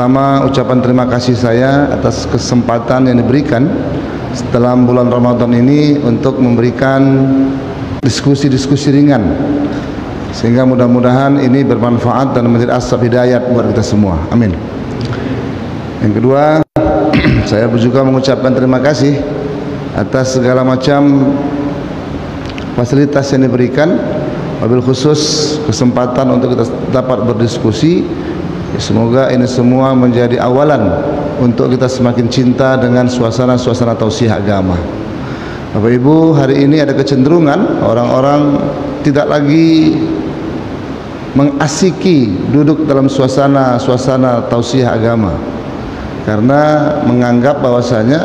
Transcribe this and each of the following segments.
Pertama, ucapan terima kasih saya atas kesempatan yang diberikan setelah bulan Ramadan ini untuk memberikan diskusi-diskusi ringan, sehingga mudah-mudahan ini bermanfaat dan menjadi asbab hidayat buat kita semua. Amin. Yang kedua, saya juga mengucapkan terima kasih atas segala macam fasilitas yang diberikan, wabil khusus kesempatan untuk kita dapat berdiskusi. Semoga ini semua menjadi awalan untuk kita semakin cinta dengan suasana-suasana tausiah agama. Bapak Ibu, hari ini ada kecenderungan orang-orang tidak lagi mengasiki duduk dalam suasana tausiah agama, karena menganggap bahwasanya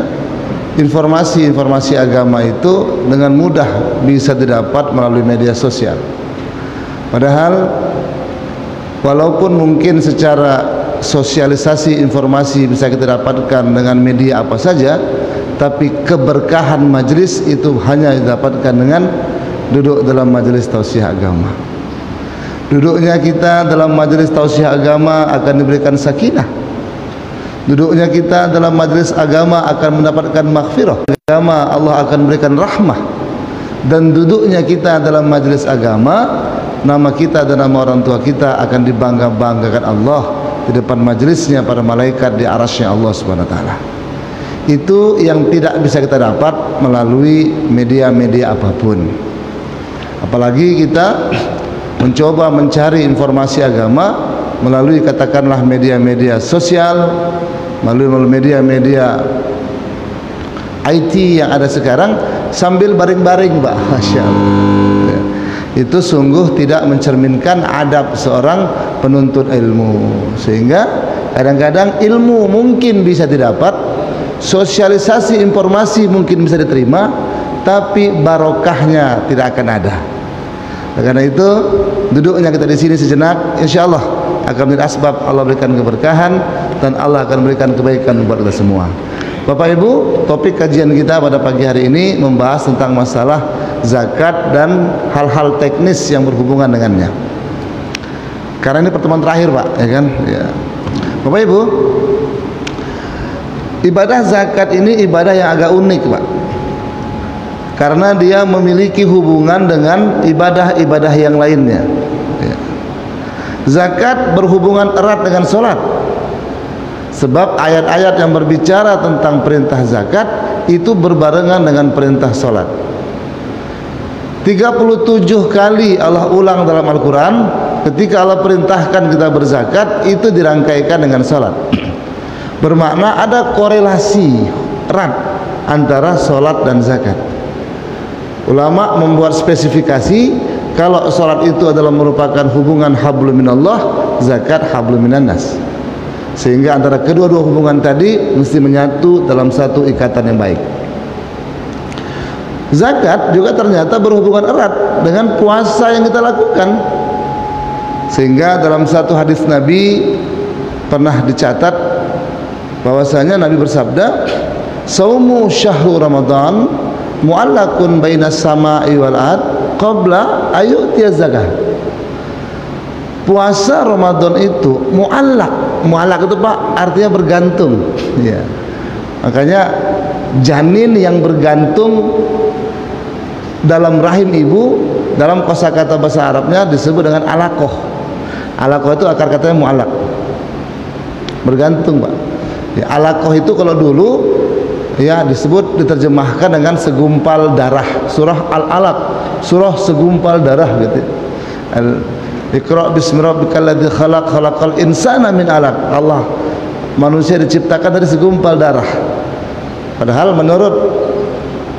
informasi-informasi agama itu dengan mudah bisa didapat melalui media sosial. Padahal walaupun mungkin secara sosialisasi informasi bisa kita dapatkan dengan media apa saja, tapi keberkahan majelis itu hanya didapatkan dengan duduk dalam majelis tausiah agama. Duduknya kita dalam majelis tausiah agama akan diberikan sakinah. Duduknya kita dalam majelis agama akan mendapatkan maghfirah. Agama Allah akan berikan rahmah. Dan duduknya kita dalam majelis agama, nama kita dan nama orang tua kita akan dibangga-banggakan Allah di depan majelisnya para malaikat di arasy-Nya Allah Subhanahu wa taala. Itu yang tidak bisa kita dapat melalui media-media apapun. Apalagi kita mencoba mencari informasi agama melalui katakanlah media-media sosial, melalui media-media IT yang ada sekarang, sambil baring-baring, Pak. Masya Allah. Itu sungguh tidak mencerminkan adab seorang penuntut ilmu, sehingga kadang-kadang ilmu mungkin bisa didapat, sosialisasi informasi mungkin bisa diterima, tapi barokahnya tidak akan ada. Karena itu duduknya kita di sini sejenak, insya Allah akan menjadi asbab Allah berikan keberkahan dan Allah akan berikan kebaikan buat kita semua. Bapak Ibu, topik kajian kita pada pagi hari ini membahas tentang masalah zakat dan hal-hal teknis yang berhubungan dengannya. Karena ini pertemuan terakhir, Pak, ya kan? Ya. Bapak Ibu, ibadah zakat ini ibadah yang agak unik, Pak. Karena dia memiliki hubungan dengan ibadah-ibadah yang lainnya. Ya. Zakat berhubungan erat dengan sholat. Sebab ayat-ayat yang berbicara tentang perintah zakat itu berbarengan dengan perintah sholat. 37 kali Allah ulang dalam Al-Quran ketika Allah perintahkan kita berzakat, itu dirangkaikan dengan sholat. Bermakna ada korelasi erat antara sholat dan zakat. Ulama membuat spesifikasi, kalau sholat itu adalah merupakan hubungan hablum minallah, zakat hablum minannas. Sehingga antara kedua-dua hubungan tadi mesti menyatu dalam satu ikatan yang baik. Zakat juga ternyata berhubungan erat dengan puasa yang kita lakukan. Sehingga dalam satu hadis Nabi pernah dicatat bahwasanya Nabi bersabda, "Saumu syahru Ramadan mu'allaqun bainas sama'i wal ard qabla ayyutiya zakah." Puasa Ramadan itu mu'allaq. Mu'allaq itu, Pak, artinya bergantung. Ya. Makanya janin yang bergantung dalam rahim ibu, dalam kosakata bahasa Arabnya disebut dengan alaqah. Alaqah itu akar katanya mu'allaq, bergantung, Pak. Ya, alaqah itu kalau dulu ya disebut, diterjemahkan dengan segumpal darah. Surah Al-Alaq, surah segumpal darah gitu. Iqra bismi rabbikal ladzi khalaq, khalaqal insana min 'alaq. Allah, manusia diciptakan dari segumpal darah. Padahal menurut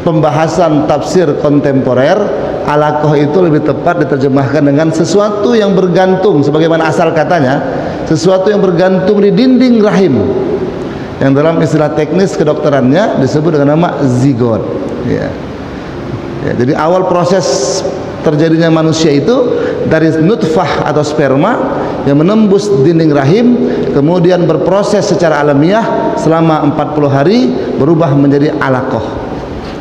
pembahasan tafsir kontemporer, alaqah itu lebih tepat diterjemahkan dengan sesuatu yang bergantung, sebagaimana asal katanya, sesuatu yang bergantung di dinding rahim, yang dalam istilah teknis kedokterannya disebut dengan nama zigot. Ya. Ya, jadi awal proses terjadinya manusia itu dari nutfah atau sperma yang menembus dinding rahim, kemudian berproses secara alamiah selama 40 hari berubah menjadi alaqah,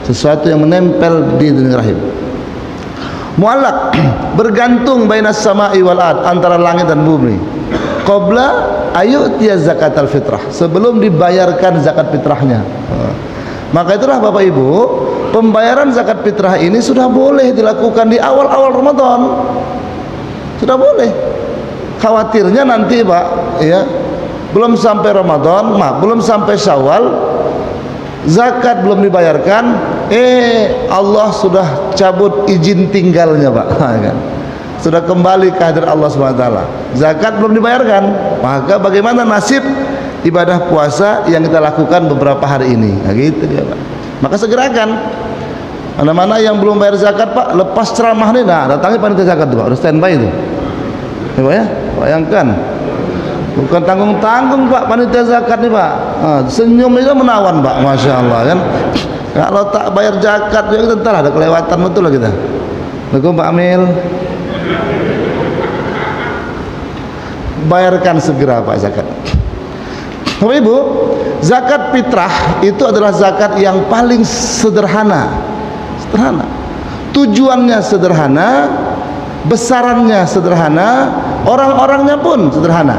sesuatu yang menempel di dinding rahim. Mu'allaq, bergantung bainas sama'i wal ard, antara langit dan bumi. qabla ayu'tiya zakatal fitrah, sebelum dibayarkan zakat fitrahnya. Maka itulah Bapak Ibu, pembayaran zakat fitrah ini sudah boleh dilakukan di awal-awal Ramadan. Sudah boleh. Khawatirnya nanti Pak, ya, belum sampai Ramadan, belum sampai Syawal, zakat belum dibayarkan, Allah sudah cabut izin tinggalnya Pak, kan? Sudah kembali ke hadirat Allah SWT. Zakat belum dibayarkan, maka bagaimana nasib ibadah puasa yang kita lakukan beberapa hari ini? Nah, gitu dia Pak. Maka segerakan. Mana-mana yang belum bayar zakat Pak, lepas ceramah nih, nah datangi panitia zakat tuh Pak, udah standby itu. Ya Pak ya, bayangkan. Bukan tanggung-tanggung Pak panitia zakat nih Pak. Senyum itu menawan Pak, Masya Allah kan. Kalau tak bayar zakat ya kita ntar ada kelewatan betul lah kita. Assalamualaikum Pak Amil. Bayarkan segera Pak zakat. Bapak Ibu, zakat fitrah itu adalah zakat yang paling sederhana. Sederhana. Tujuannya sederhana, besarannya sederhana, orang-orangnya pun sederhana.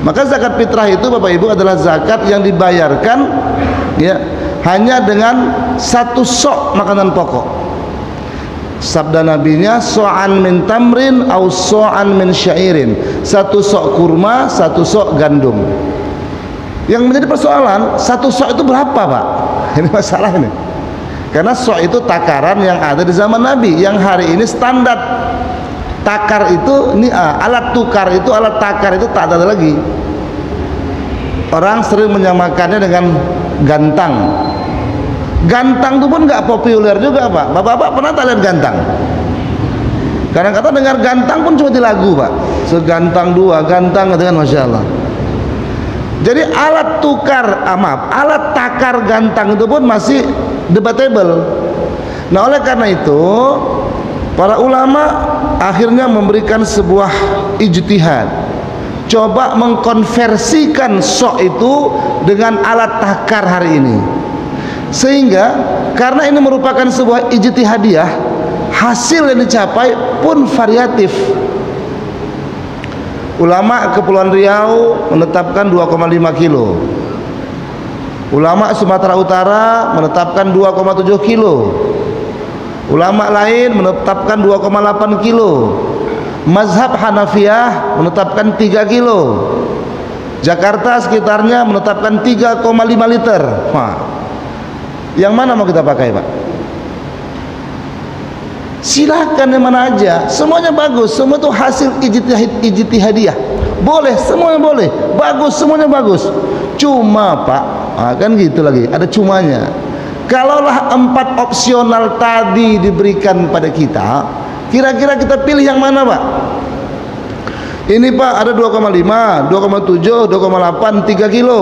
Maka zakat fitrah itu Bapak Ibu adalah zakat yang dibayarkan ya hanya dengan satu sok makanan pokok. Sabda nabinya, so'an min tamrin au so'an min syairin, satu sok kurma, satu sok gandum. Yang menjadi persoalan, satu sok itu berapa Pak? Ini masalah ini. Karena sok itu takaran yang ada di zaman Nabi, yang hari ini standar. Takar itu, ini alat tukar itu, alat takar itu tak ada lagi. Orang sering menyamakannya dengan gantang. Gantang itu pun nggak populer juga Pak. Bapak-bapak pernah tak lihat gantang? Kadang-kadang dengar gantang pun cuma di lagu Pak. Segantang dua, gantang dengan Masya Allah. Jadi alat tukar, alat takar gantang itu pun masih debatable. Nah oleh karena itu para ulama akhirnya memberikan sebuah ijtihad, coba mengkonversikan sok itu dengan alat takar hari ini, sehingga karena ini merupakan sebuah ijtihadiyah, hasil yang dicapai pun variatif. Ulama Kepulauan Riau menetapkan 2,5 kilo, ulama Sumatera Utara menetapkan 2,7 kilo, ulama lain menetapkan 2,8 kilo, mazhab Hanafiyah menetapkan 3 kilo, Jakarta sekitarnya menetapkan 3,5 liter. Nah, yang mana mau kita pakai Pak? Silahkan yang mana aja, semuanya bagus, semua itu hasil ijtihadiyah, boleh, semuanya boleh, bagus, semuanya bagus. Cuma Pak, kan gitu lagi, ada cumanya. Kalaulah 4 opsional tadi diberikan pada kita, kira-kira kita pilih yang mana Pak? Ini Pak ada 2,5, 2,7, 2,8, 3 kilo.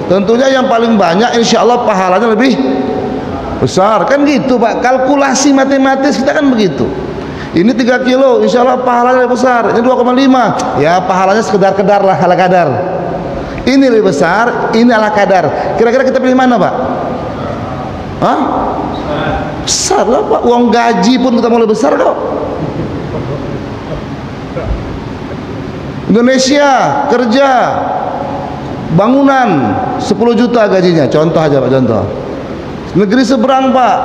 Tentunya yang paling banyak insya Allah pahalanya lebih besar, kan gitu Pak. Kalkulasi matematis kita kan begitu. Ini 3 kilo insya Allah pahalanya lebih besar. Ini 2,5, ya pahalanya sekedar-kedar lah, ala kadar. Ini lebih besar, ini ala kadar. Kira-kira kita pilih mana Pak? Hah? Besar lah Pak, uang gaji pun kita mau lebih besar kok. Indonesia kerja bangunan 10 juta gajinya, contoh aja Pak, contoh. Negeri seberang Pak,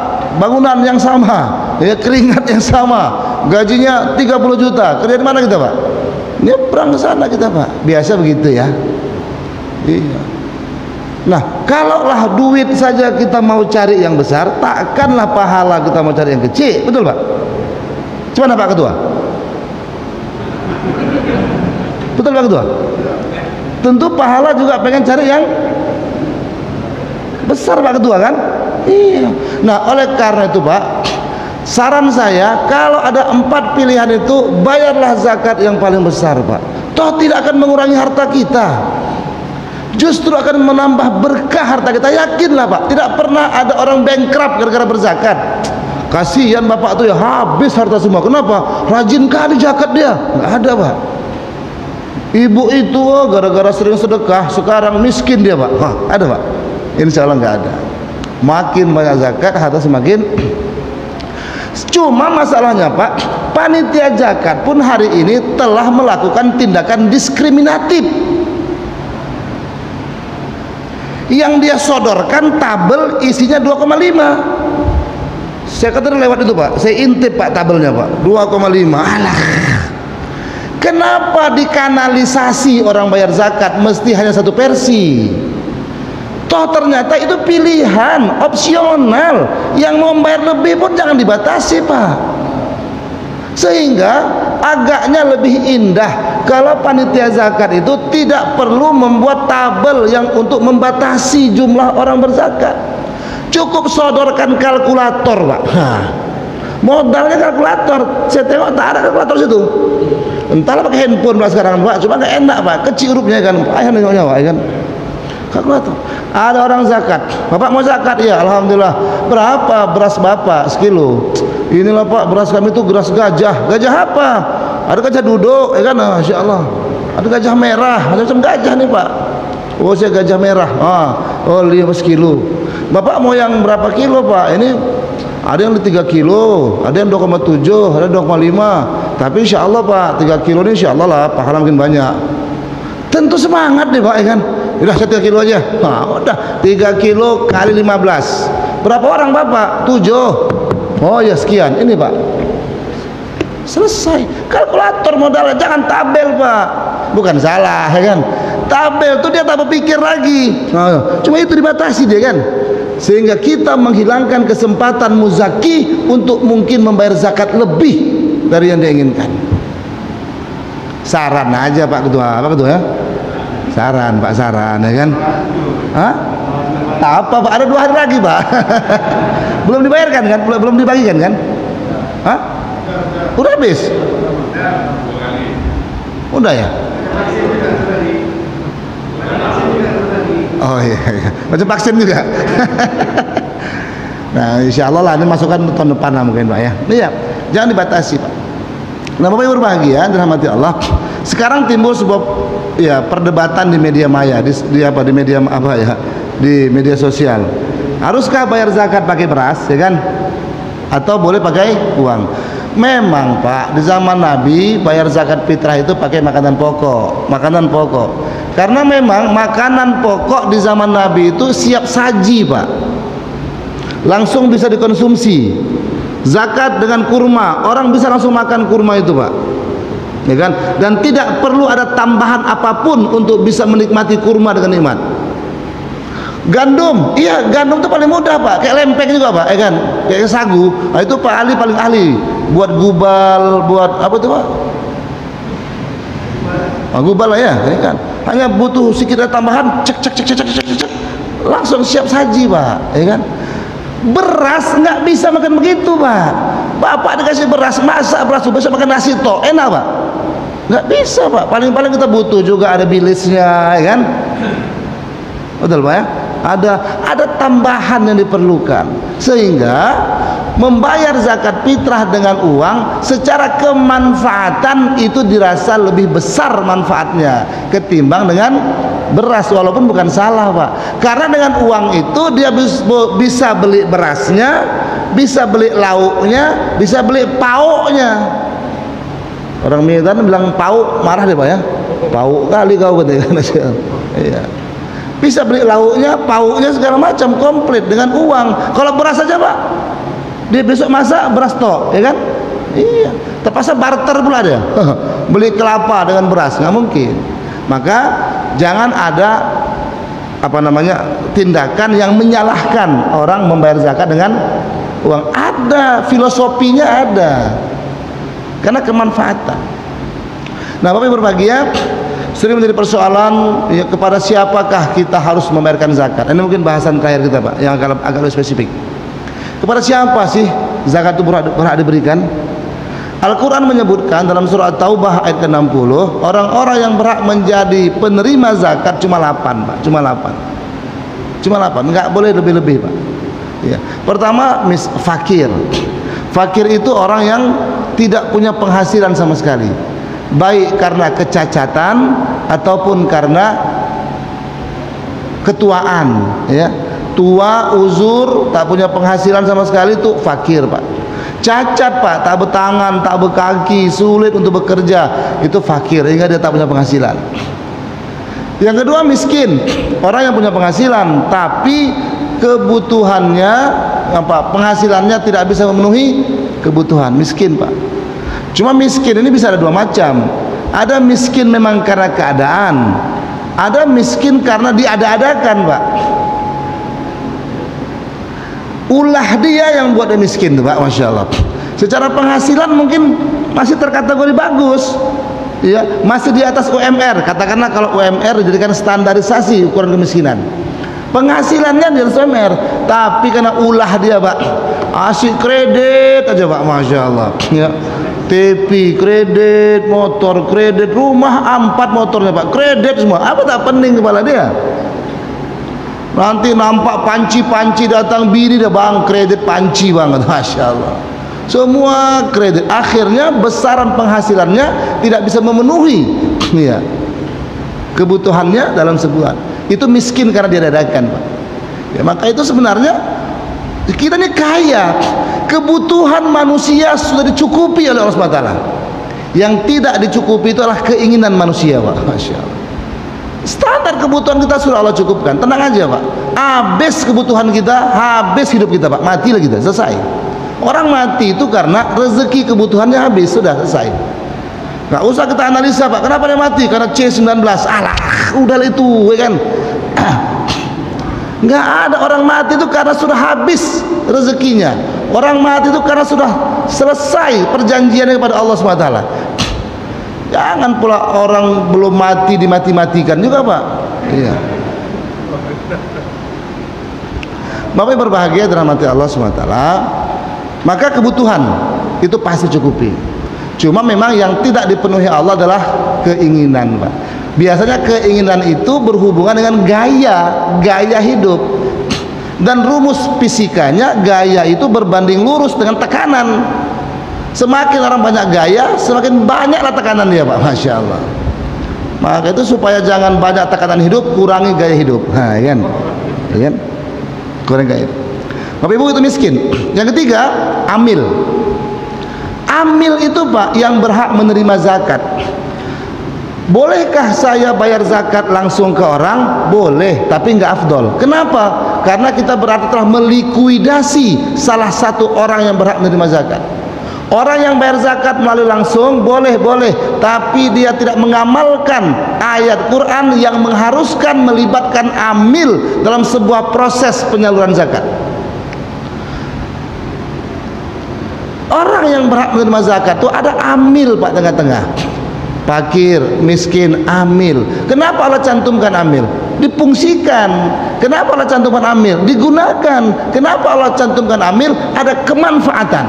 bangunan yang sama, ya keringat yang sama, gajinya 30 juta. Kerja di mana kita Pak? Nyebrang ke sana kita Pak. Biasa begitu ya. Iya. Nah, kalaulah duit saja kita mau cari yang besar, takkanlah pahala kita mau cari yang kecil, betul Pak? Gimana Pak Ketua? Betul Pak Ketua? Tentu pahala juga pengen cari yang besar Pak Ketua kan? Iya. Nah oleh karena itu Pak, saran saya kalau ada 4 pilihan itu, bayarlah zakat yang paling besar Pak. Toh tidak akan mengurangi harta kita, justru akan menambah berkah harta kita. Yakinlah Pak, tidak pernah ada orang bankrupt gara-gara berzakat. Kasihan Bapak tuh ya, habis harta semua. Kenapa? Rajin kali zakat dia. Nggak ada Pak. Ibu itu gara-gara sering sedekah sekarang miskin dia Pak. Hah, ada Pak? Insya Allah nggak ada. Makin banyak zakat, harta semakin. Cuma masalahnya Pak, panitia zakat pun hari ini telah melakukan tindakan diskriminatif. Yang dia sodorkan tabel isinya 2,5. Saya kata lewat itu Pak, saya intip Pak tabelnya Pak, 2,5. Alah, kenapa dikanalisasi orang bayar zakat mesti hanya satu versi? Toh ternyata itu pilihan opsional, yang mau membayar lebih pun jangan dibatasi Pak. Sehingga agaknya lebih indah kalau panitia zakat itu tidak perlu membuat tabel yang untuk membatasi jumlah orang berzakat. Cukup sodorkan kalkulator Pak. Modalnya kalkulator. Saya tengok tak ada kalkulator situ. Entahlah pakai handphone Pak sekarang Pak, cuma nggak enak Pak, kecil hurufnya kan. Ayah nengoknya Pak, kan. Kalkulator. Ada orang zakat, Bapak mau zakat? Ya, alhamdulillah. Berapa beras Bapak sekilo? Inilah Pak, beras kami itu beras gajah. Gajah apa? Ada gajah duduk, ya kan? Masya Allah. Ada gajah merah, macam-macam gajah nih Pak. Oh, saya gajah merah. Oh 5 kilo. Bapak mau yang berapa kilo Pak? Ini ada yang 3 kilo, ada yang 2,7, ada 2,5. Tapi insya Allah Pak, 3 kilo ini insya Allah lah pahala makin banyak. Tentu semangat nih Pak, ya kan? Udah 3 kilo aja. Udah 3 kilo kali 15. Berapa orang Bapak? 7. Oh ya sekian. Ini Pak. Selesai. Kalkulator modalnya, jangan tabel Pak. Bukan salah, ya kan? Tabel tuh dia tak berpikir lagi. Cuma itu dibatasi dia kan. Sehingga kita menghilangkan kesempatan muzaki untuk mungkin membayar zakat lebih dari yang diinginkan. Saran aja Pak Ketua, Pak Ketua ya. Saran Pak, saran ya kan. Hah? Apa Pak? Ada 2 hari lagi Pak. Belum dibayarkan kan? Belum dibagikan kan? Hah? Udah habis? Udah ya? Oh iya, iya. Macam vaksin juga. Nah insya Allah lah ini masukan tahun depan lah mungkin Pak ya. Ini ya, jangan dibatasi Pak. Nah Bapak Ibu berbahagia, dirahmati Allah. Sekarang timbul sebuah ya perdebatan di media maya, di media apa ya, di media sosial. Haruskah bayar zakat pakai beras, ya kan? Atau boleh pakai uang? Memang Pak, di zaman Nabi bayar zakat fitrah itu pakai makanan pokok, Karena memang makanan pokok di zaman Nabi itu siap saji Pak, langsung bisa dikonsumsi. Zakat dengan kurma, orang bisa langsung makan kurma itu Pak, ya kan? Dan tidak perlu ada tambahan apapun untuk bisa menikmati kurma dengan nikmat. Gandum, iya gandum itu paling mudah Pak, kayak lempeng juga Pak, ya kan? Kayak sagu, nah, itu Pak Ali paling ahli buat gubal, buat apa itu Pak? Gubal lah ya kan? Hanya butuh sedikit tambahan, cek, langsung siap saji Pak, ya kan? Beras nggak bisa makan begitu Pak. Bapak dikasih beras, masak beras bisa makan nasi toh, enak Pak? Nggak bisa Pak. Paling-paling kita butuh juga ada bilisnya, ya kan? Betul Pak ya? Ada tambahan yang diperlukan, sehingga membayar zakat fitrah dengan uang secara kemanfaatan itu dirasa lebih besar manfaatnya ketimbang dengan beras, walaupun bukan salah Pak, karena dengan uang itu dia bisa beli berasnya, bisa beli lauknya, bisa beli pauknya. Orang Medan bilang pauk marah deh Pak ya, pauk kali kau katanya. Iya. Bisa beli lauknya, pauknya segala macam komplit dengan uang. Kalau beras saja Pak, dia besok masak beras tok, ya kan? Iya. Terpaksa barter pula dia. Beli kelapa dengan beras, nggak mungkin. Maka jangan ada tindakan yang menyalahkan orang membayar zakat dengan uang. Ada filosofinya, ada, karena kemanfaatan. Nah Bapak Ibu berbahagia, sering menjadi persoalan ya, kepada siapakah kita harus membayarkan zakat. Ini mungkin bahasan terakhir kita Pak, yang agak lebih spesifik. Kepada siapa sih zakat itu berhak diberikan? Al-Quran menyebutkan dalam surah Taubah ayat ke-60, orang-orang yang berhak menjadi penerima zakat cuma 8 Pak, cuma 8, nggak boleh lebih-lebih Pak. Ya. Pertama, fakir. Fakir itu orang yang tidak punya penghasilan sama sekali, baik karena kecacatan ataupun karena ketuaan, ya. Tua, uzur, tak punya penghasilan sama sekali, itu fakir Pak. Cacat Pak, tak bertangan, tak berkaki, sulit untuk bekerja, itu fakir, hingga dia tak punya penghasilan. Yang kedua miskin, orang yang punya penghasilan tapi kebutuhannya penghasilannya tidak bisa memenuhi kebutuhan, miskin Pak. Cuma miskin ini bisa ada dua macam. Ada miskin memang karena keadaan, ada miskin karena diada-adakan Pak. Ulah dia yang buat dia miskin tuh Pak, Masya Allah. Secara penghasilan mungkin masih terkategori bagus, ya, masih di atas UMR. Katakanlah kalau UMR dijadikan standarisasi ukuran kemiskinan, penghasilannya di atas UMR, tapi karena ulah dia Pak, asyik kredit aja Pak, Masya Allah, ya. TV kredit, motor kredit, rumah 4 motornya Pak, kredit semua. Apa tak pening kepala dia? Nanti nampak panci-panci datang, bini dah bang, kredit panci banget, Masya Allah. Semua kredit, akhirnya besaran penghasilannya tidak bisa memenuhi, ya, kebutuhannya dalam sebulan. Itu miskin karena diadakan Pak. Ya, maka itu sebenarnya kita ini kaya, kebutuhan manusia sudah dicukupi oleh Allah SWT. Yang tidak dicukupi itu adalah keinginan manusia Pak, Masya Allah. Standar kebutuhan kita sudah Allah cukupkan, tenang aja Pak. Habis kebutuhan kita, habis hidup kita Pak, matilah kita, selesai. Orang mati itu karena rezeki kebutuhannya habis, sudah selesai. Nggak usah kita analisa Pak, kenapa dia mati? Karena C19, alah, udah itu, ya kan? Nggak ada orang mati itu karena sudah habis rezekinya. Orang mati itu karena sudah selesai perjanjiannya kepada Allah SWT. Jangan pula orang belum mati dimati-matikan juga Pak. Iya. Bapak berbahagia dirahmati Allah SWT. Maka kebutuhan itu pasti cukupi. Cuma memang yang tidak dipenuhi Allah adalah keinginan Pak. Biasanya keinginan itu berhubungan dengan gaya hidup. Dan rumus fisikanya, gaya itu berbanding lurus dengan tekanan. Semakin orang banyak gaya, semakin banyaklah tekanan dia Pak, Masya Allah. Maka itu supaya jangan banyak tekanan hidup, kurangi gaya hidup. Nah, ya kan? Kurangi gaya hidup. Bapak Ibu, itu miskin. Yang ketiga, amil. Amil itu Pak yang berhak menerima zakat. Bolehkah saya bayar zakat langsung ke orang? Boleh, tapi nggak afdol. Kenapa? Karena kita berarti telah melikuidasi salah satu orang yang berhak menerima zakat. Orang yang bayar zakat melalui langsung boleh, tapi dia tidak mengamalkan ayat Quran yang mengharuskan melibatkan amil dalam sebuah proses penyaluran zakat. Orang yang berhak menerima zakat itu ada amil Pak, tengah-tengah. Fakir, miskin, amil. Kenapa Allah cantumkan amil? Difungsikan. Kenapa Allah cantumkan amil? Digunakan. Kenapa Allah cantumkan amil? Ada kemanfaatan.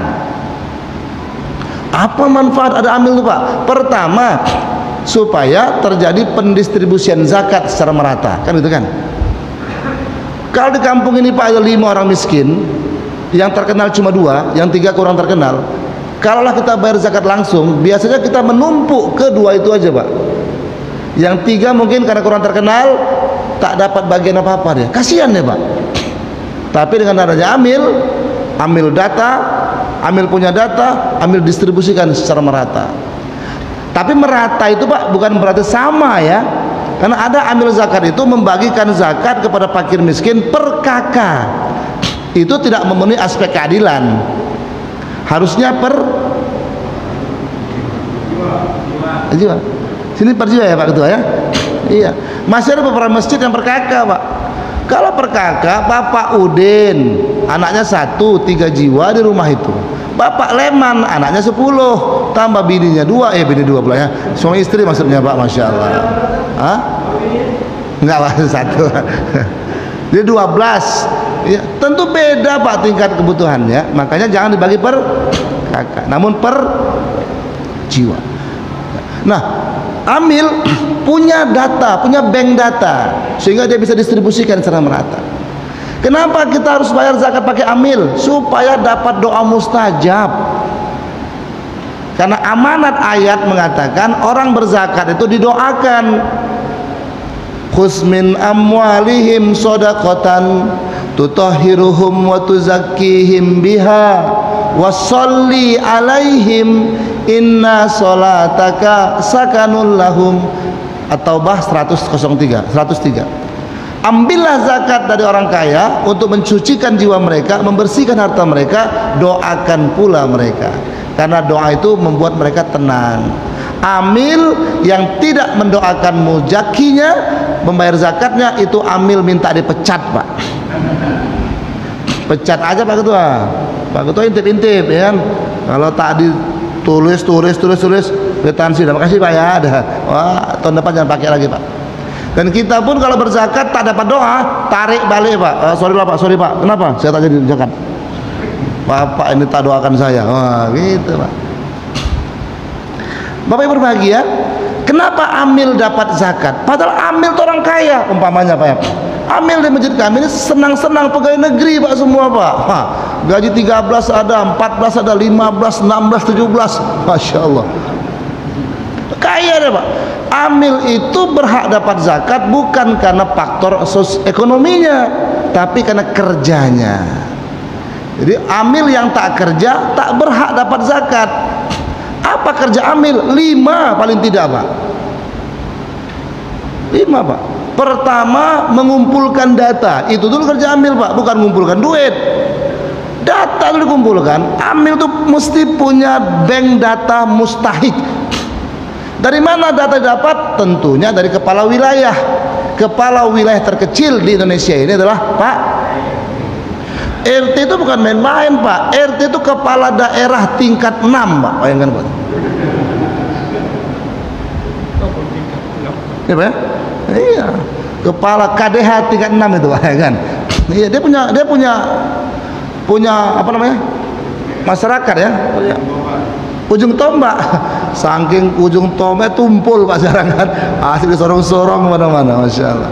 Apa manfaat ada amil itu Pak? Pertama, supaya terjadi pendistribusian zakat secara merata, kan gitu kan? Kalau di kampung ini Pak ada 5 orang miskin, yang terkenal cuma 2, yang 3 kurang terkenal. Kalaulah kita bayar zakat langsung, biasanya kita menumpuk ke 2 itu aja Pak. Yang 3 mungkin karena kurang terkenal, tak dapat bagian apa-apa dia. Kasihan ya Pak. Tapi dengan adanya amil data, amil punya data, amil distribusikan secara merata. Tapi merata itu Pak bukan berarti sama ya. Karena ada amil zakat itu membagikan zakat kepada fakir miskin per kakak. Itu tidak memenuhi aspek keadilan. Harusnya per jiwa. Sini per jiwa ya Pak Ketua ya. Iya. Masih ada beberapa masjid yang per kakak Pak. Kalau per kakak, Bapak Udin anaknya 1, 3 jiwa di rumah itu. Bapak Leman anaknya 10, tambah bininya 2, bini 2 pula ya. Suami istri maksudnya Pak, Masya Allah. Hah? Enggak Pak, 1. Jadi 12. Ya, tentu beda Pak tingkat kebutuhannya. Makanya jangan dibagi per kakak, namun per jiwa. Nah, amil punya data, punya bank data, sehingga dia bisa distribusikan secara merata. Kenapa kita harus bayar zakat pakai amil? Supaya dapat doa mustajab. Karena amanat ayat mengatakan orang berzakat itu didoakan. Khuz min amwalihim shadaqatan tutahhiruhum wa tuzakkihim biha washolli alaihim inna sholataka sakanul lahum. At-Taubah 103. Ambillah zakat dari orang kaya untuk mensucikan jiwa mereka, membersihkan harta mereka, doakan pula mereka, karena doa itu membuat mereka tenang. Amil yang tidak mendoakan mujakinya membayar zakatnya, itu amil minta dipecat, Pak. Pecat aja Pak Ketua. Pak Ketua intip-intip ya kan. Kalau tak ditulis kwitansi, terima kasih Pak ya. Wah, tahun depan jangan pakai lagi Pak. Dan kita pun kalau berzakat tak dapat doa, tarik balik Pak. Sorry Pak, kenapa? Saya tak jadi zakat. Bapak ini tak doakan saya. Wah, gitu Pak. Bapak Ibu berbahagia, kenapa amil dapat zakat? Padahal amil itu orang kaya, umpamanya Pak ya. Amil di masjid kami ini senang-senang pegawai negeri Pak semua Pak. Gaji 13 ada, 14 ada, 15, 16, 17. Masya Allah. Kaya deh Pak. Amil itu berhak dapat zakat bukan karena faktor ekonominya, tapi karena kerjanya. Jadi amil yang tak kerja tak berhak dapat zakat. Apa kerja amil? 5 paling tidak Pak. 5 Pak. Pertama, mengumpulkan data. Itu dulu kerja amil Pak, bukan mengumpulkan duit. Data itu dikumpulkan. Amil itu mesti punya bank data mustahik. Dari mana data dapat? Tentunya dari kepala wilayah. Kepala wilayah terkecil di Indonesia ini adalah Pak RT. Itu bukan main-main Pak. RT itu kepala daerah tingkat 6 Pak. Bayangkan Pak. Iya Pak ya? Iya. Kepala KDH tingkat 6 itu Pak, ya kan? Iya, dia punya apa namanya? Masyarakat ya. Ujung tombak. Saking ujung tombak tumpul Pak sekarang kan. Asli disorong-sorong kemana-mana, Masya Allah.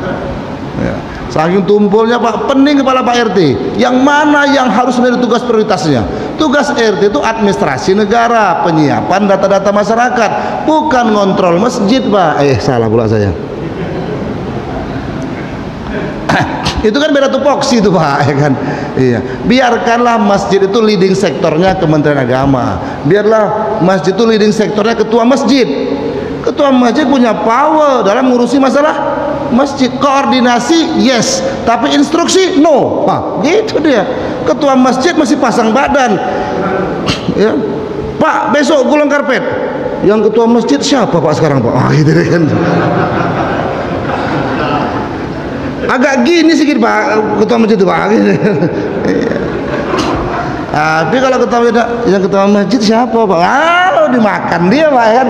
Ya. Saking tumpulnya Pak, pening kepala Pak RT. Yang mana yang harus menjadi tugas prioritasnya? Tugas RT itu administrasi negara, penyiapan data-data masyarakat, bukan ngontrol masjid Pak. Salah pula saya. Itu kan beda tupoksi itu Pak, ya kan? Iya. Biarkanlah masjid itu leading sektornya Kementerian Agama. Biarlah masjid itu leading sektornya ketua masjid. Ketua masjid punya power dalam ngurusi masalah masjid. Koordinasi yes, tapi instruksi no. Gitu dia. Ketua masjid masih pasang badan. Ya. Pak, besok gulung karpet. Yang ketua masjid siapa Pak sekarang Pak? Gitu kan. Agak gini sedikit Pak, ketua masjid itu Pak. Tapi kalau ketua masjid siapa Pak? Dimakan dia Pak kan.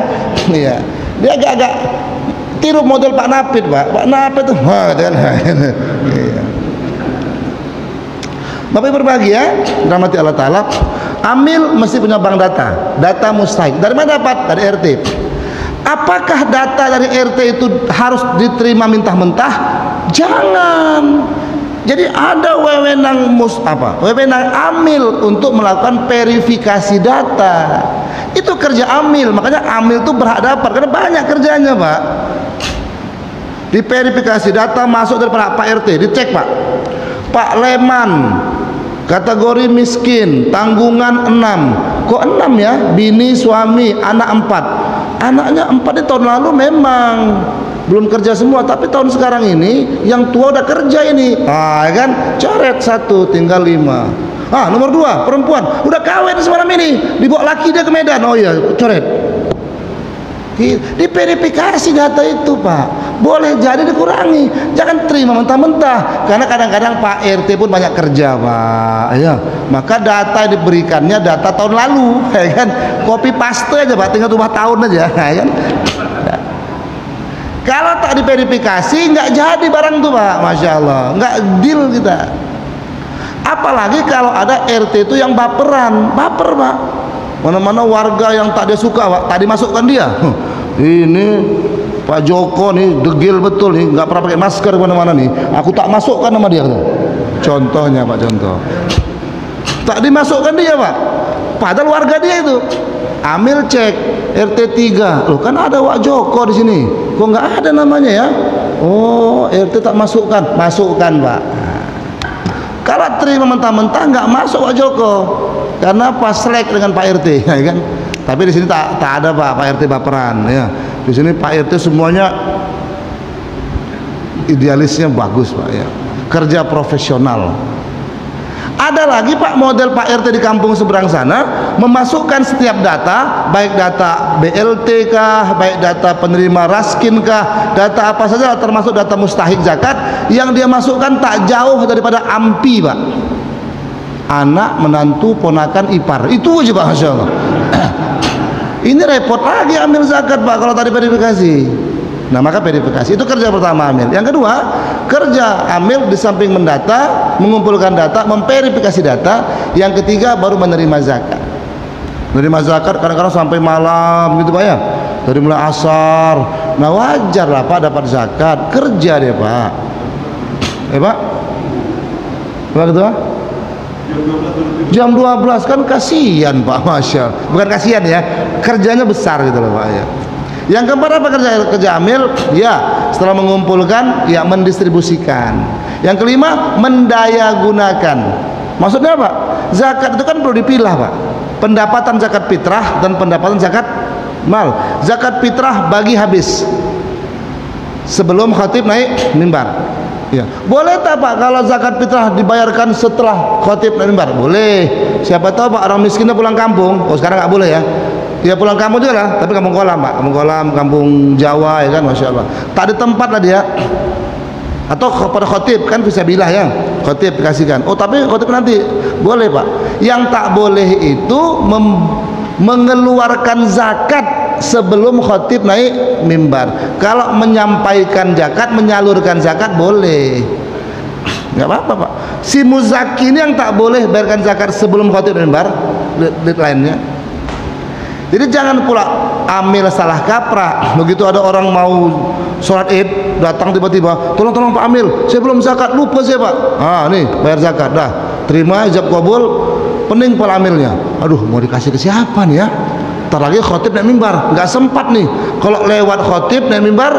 Iya. Dia agak-agak tiru model Pak Napit Pak. Pak Napit tuh kan. Iya. Bapak Ibu berbahagia, rahmati Allah Ta'ala. Amil mesti punya bank data mustahik. Dari mana dapat? Dari RT. Apakah data dari RT itu harus diterima mentah-mentah? Jangan. Jadi ada wewenang amil untuk melakukan verifikasi data. Itu kerja amil. Makanya amil itu berhak dapat karena banyak kerjanya Pak. Diverifikasi data masuk dari Pak RT, dicek Pak. Pak Leman, kategori miskin, tanggungan 6. Kok 6 ya? Bini, suami, anak 4. Anaknya 4 di tahun lalu memang belum kerja semua, tapi tahun sekarang ini yang tua udah kerja ini. Ya kan? Coret 1, tinggal 5. Nomor 2, perempuan udah kawin semalam ini, dibawa laki dia ke Medan. Oh iya, coret. Diverifikasi data itu Pak. Boleh jadi dikurangi. Jangan terima mentah-mentah. Karena kadang-kadang Pak RT pun banyak kerja Pak. Ya. Maka data yang diberikannya data tahun lalu, ya kan? Copy paste aja Pak, tinggal ubah tahun aja, ya kan? Kalau tak diverifikasi nggak jadi barang tuh Pak, Masya Allah, nggak deal kita. Apalagi kalau ada RT itu yang baperan, baper Pak. Mana-mana warga yang tak dia suka Pak, tak dimasukkan dia. Ini Pak Joko nih degil betul nih, nggak pernah pakai masker kemana-mana nih. Aku tak masukkan nama dia. Contohnya Pak, contoh. Tak dimasukkan dia Pak. Padahal warga dia itu. Amil cek RT 3. Loh kan ada Wak Joko di sini. Kok nggak ada namanya ya? Oh, RT tak masukkan. Masukkan Pak. Kalau terima mentah-mentah nggak masuk Wak Joko. Karena pas selek dengan Pak RT, ya kan? Tapi di sini tak ada Pak RT baperan, ya. Di sini Pak RT semuanya idealisnya bagus Pak, ya. Kerja profesional. Ada lagi Pak model Pak RT di kampung seberang sana memasukkan setiap data, baik data BLT kah, baik data penerima raskin kah, data apa saja termasuk data mustahik zakat yang dia masukkan tak jauh daripada AMPI Pak. Anak, menantu, ponakan, ipar. Itu aja Pak, Masya Allah. Ini repot lagi ambil zakat Pak kalau tadi verifikasi. Nah maka verifikasi itu kerja pertama amil. Yang kedua, kerja amil di samping mendata, mengumpulkan data, memverifikasi data. Yang ketiga baru menerima zakat. Menerima zakat kadang-kadang sampai malam gitu Pak, ya. Dari mulai asar. Nah wajar lah Pak dapat zakat. Kerja deh Pak. Pak? Pak Ketua? Jam 12 kan kasihan Pak, Masya Allah. Bukan kasihan ya, kerjanya besar gitu loh Pak, ya. Yang keempat apa kerja amil? Ya, setelah mengumpulkan, ya mendistribusikan. Yang kelima, mendayagunakan. Maksudnya apa? Zakat itu kan perlu dipilah Pak. Pendapatan zakat fitrah dan pendapatan zakat mal. Zakat fitrah bagi habis sebelum khatib naik mimbar. Ya. Boleh tak Pak kalau zakat fitrah dibayarkan setelah khatib naik mimbar? Boleh. Siapa tahu Pak orang miskinnya pulang kampung. Oh sekarang nggak boleh ya. Dia pulang kampung juga lah, tapi kampung kolam Pak, kampung kolam, kampung Jawa ya kan, Masya Allah. Tak ada tempat lah dia. Atau kepada khotib kan bisa bilah ya, khotib dikasihkan. Oh tapi khotib nanti boleh Pak. Yang tak boleh itu mengeluarkan zakat sebelum khotib naik mimbar. Kalau menyampaikan zakat, menyalurkan zakat boleh. Nggak apa-apa Pak. Si muzaki ini yang tak boleh bayarkan zakat sebelum khotib naik mimbar, deadline-nya. Jadi jangan pula amil salah kaprah. Begitu ada orang mau sholat id datang tiba-tiba, tolong Pak Amil, saya belum zakat, lupa saya Pak. Nih bayar zakat dah, terima ijab kabul, pening Pak Amilnya. Aduh mau dikasih ke siapa nih ya? Ntar lagi khotib naik mimbar, nggak sempat nih. Kalau lewat khotib naik mimbar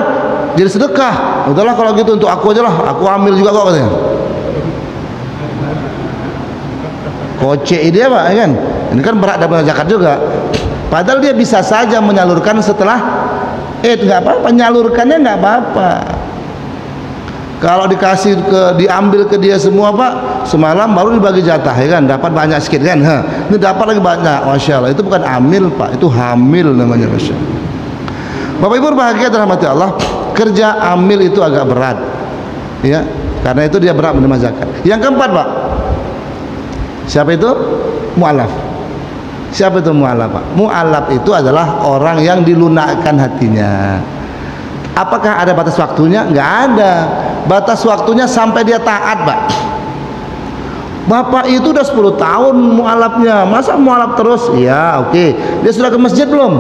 jadi sedekah. Udahlah kalau gitu untuk aku aja lah, aku amil juga kok katanya. Kocek dia Pak, ya kan? Ini kan berat dapat zakat juga. Padahal dia bisa saja menyalurkan setelah nggak apa-apa, menyalurkannya nggak apa-apa. Kalau dikasih diambil ke dia semua Pak, semalam baru dibagi jatah ya kan, dapat banyak sedikit kan, ini dapat lagi banyak, Masya Allah. Itu bukan amil Pak, itu hamil namanya, Masya Allah. Bapak Ibu berbahagia dan rahmati Allah, kerja amil itu agak berat, ya, karena itu dia berat menerima zakat. Yang keempat Pak, siapa itu? Mu'alaf. Siapa itu mu'alaf Pak? Mu'alaf itu adalah orang yang dilunakkan hatinya. Apakah ada batas waktunya? Nggak ada. Batas waktunya sampai dia taat Pak. Bapak itu udah 10 tahun mu'alafnya, masa mu'alaf terus? Ya oke. Dia sudah ke masjid belum?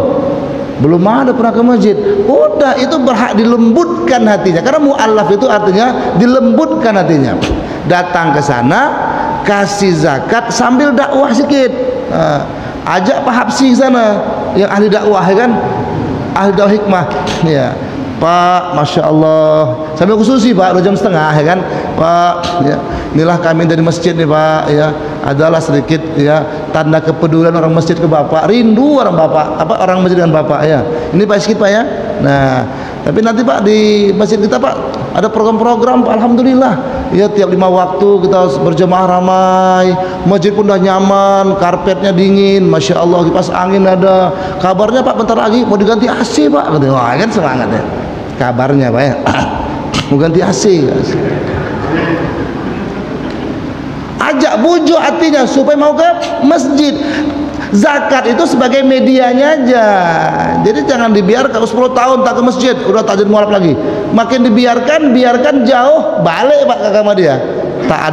Belum ada pernah ke masjid. Udah, itu berhak dilembutkan hatinya. Karena mu'alaf itu artinya dilembutkan hatinya. Datang ke sana, kasih zakat sambil dakwah sedikit. Ajak Pak Habsi sana yang ahli dakwah ya kan, ahli dakwah hikmah ya Pak, Masya Allah sambil khususi Pak 2 jam setengah ya kan Pak ya, inilah kami dari masjid nih Pak ya, adalah sedikit ya tanda kepedulian orang masjid ke Bapak, rindu orang Bapak orang masjid dengan Bapak ya, ini Pak sedikit Pak ya. Nah tapi nanti Pak di masjid kita Pak ada program-program Pak, alhamdulillah ya, tiap 5 waktu kita berjemaah ramai, masjid pun udah nyaman, karpetnya dingin, Masya Allah, kipas angin ada. Kabarnya Pak bentar lagi mau diganti AC Pak, wah kan semangat ya kabarnya Pak ya. Mau ganti AC. Ajak bujuk hatinya supaya mau ke masjid. Zakat itu sebagai medianya aja. Jadi jangan dibiarkan 10 tahun tak ke masjid, udah tak jadi mualaf lagi. Makin biarkan jauh, balik Pak ke agama dia. Tak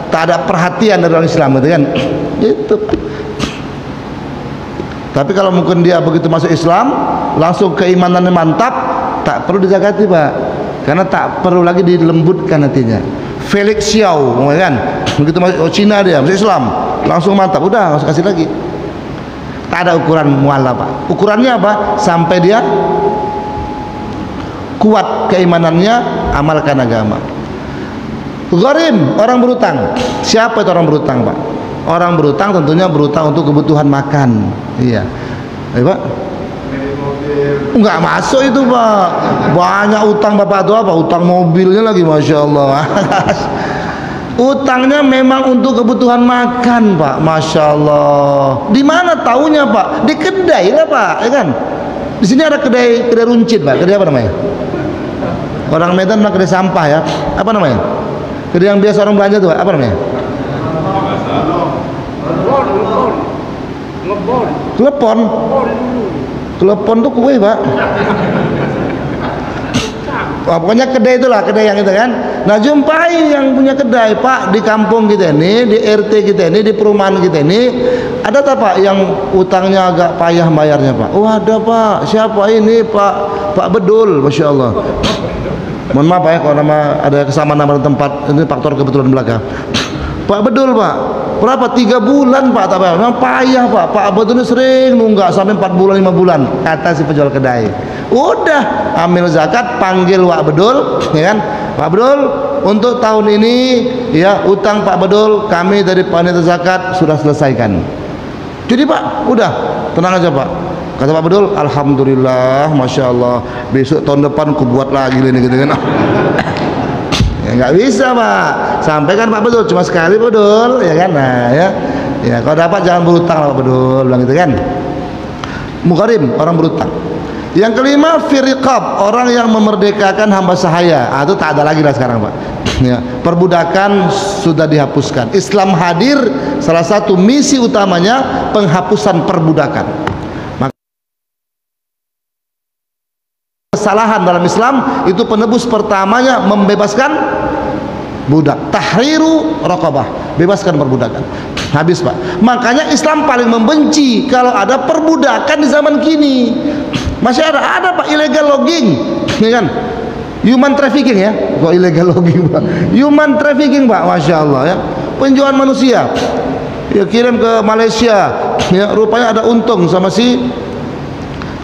ada perhatian dari orang Islam gitu kan. Gitu. Tapi kalau mungkin dia begitu masuk Islam, langsung keimanannya mantap, tak perlu dizakati Pak. Karena tak perlu lagi dilembutkan hatinya. Felix Xiao, kan? Begitu masuk Cina dia, masuk Islam, langsung mantap, udah nggak usah kasih lagi. Tak ada ukuran mu'alaf Pak. Ukurannya apa? Sampai dia kuat keimanannya, amalkan agama. Gharim, orang berutang. Siapa itu orang berutang Pak? Orang berutang tentunya berutang untuk kebutuhan makan. Iya. Pak? Enggak masuk itu, Pak. Banyak utang Bapak itu apa? Utang mobilnya lagi, Masya Allah. Utangnya memang untuk kebutuhan makan, Pak. Masya Allah. Di mana taunya, Pak? Di kedai lah, Pak, ya kan? Di sini ada kedai runcit, Pak. Kedai apa namanya? Orang Medan bilang kedai sampah ya. Apa namanya? Kedai yang biasa orang belanja tuh, Pak. Apa namanya? Telepon. Telepon tuh kue, Pak. Wah, pokoknya kedai itulah, kedai yang itu kan. Nah, jumpai yang punya kedai, Pak, di kampung kita ini, di RT kita ini, di perumahan kita ini, ada tak, Pak, yang utangnya agak payah bayarnya, Pak? Oh, ada, Pak. Siapa ini, Pak? Pak Bedul, Masya Allah. Mohon maaf, Pak, ya, kalau nama ada kesamaan nama tempat, ini faktor kebetulan belaka. Pak Bedul, Pak. Berapa? 3 bulan, Pak, tak bayar. Memang payah, Pak. Pak Bedul ini sering nunggak sampai 4 bulan, 5 bulan. Kata si penjual kedai. Udah, ambil zakat, panggil Pak Bedul, ya kan? Pak Bedul, untuk tahun ini ya utang Pak Bedul kami dari panitia zakat sudah selesaikan. Jadi, Pak, udah, tenang aja, Pak. Kata Pak Bedul, alhamdulillah, Masya Allah. Besok tahun depan ku buat lagi ini gitu kan. Ya nggak bisa, Pak. Sampaikan Pak Bedul, cuma sekali Pak Bedul, ya kan? Nah, ya. Ya, kalau dapat jangan berutang lah Pak Bedul, bilang gitu kan. Mukarim, orang berutang. Yang kelima, firqab, orang yang memerdekakan hamba sahaya. Itu tak ada lagi lah sekarang, Pak. Ya, perbudakan sudah dihapuskan. Islam hadir, salah satu misi utamanya penghapusan perbudakan. Kesalahan dalam Islam itu penebus pertamanya membebaskan budak, tahriru raqabah, bebaskan perbudakan. Habis, Pak. Makanya Islam paling membenci kalau ada perbudakan di zaman kini. Masih ada Pak, illegal logging, ya kan? Human trafficking ya, kok illegal logging, Pak? Human trafficking, Pak, Masya Allah ya. Penjualan manusia, ya kirim ke Malaysia, ya rupanya ada untung sama si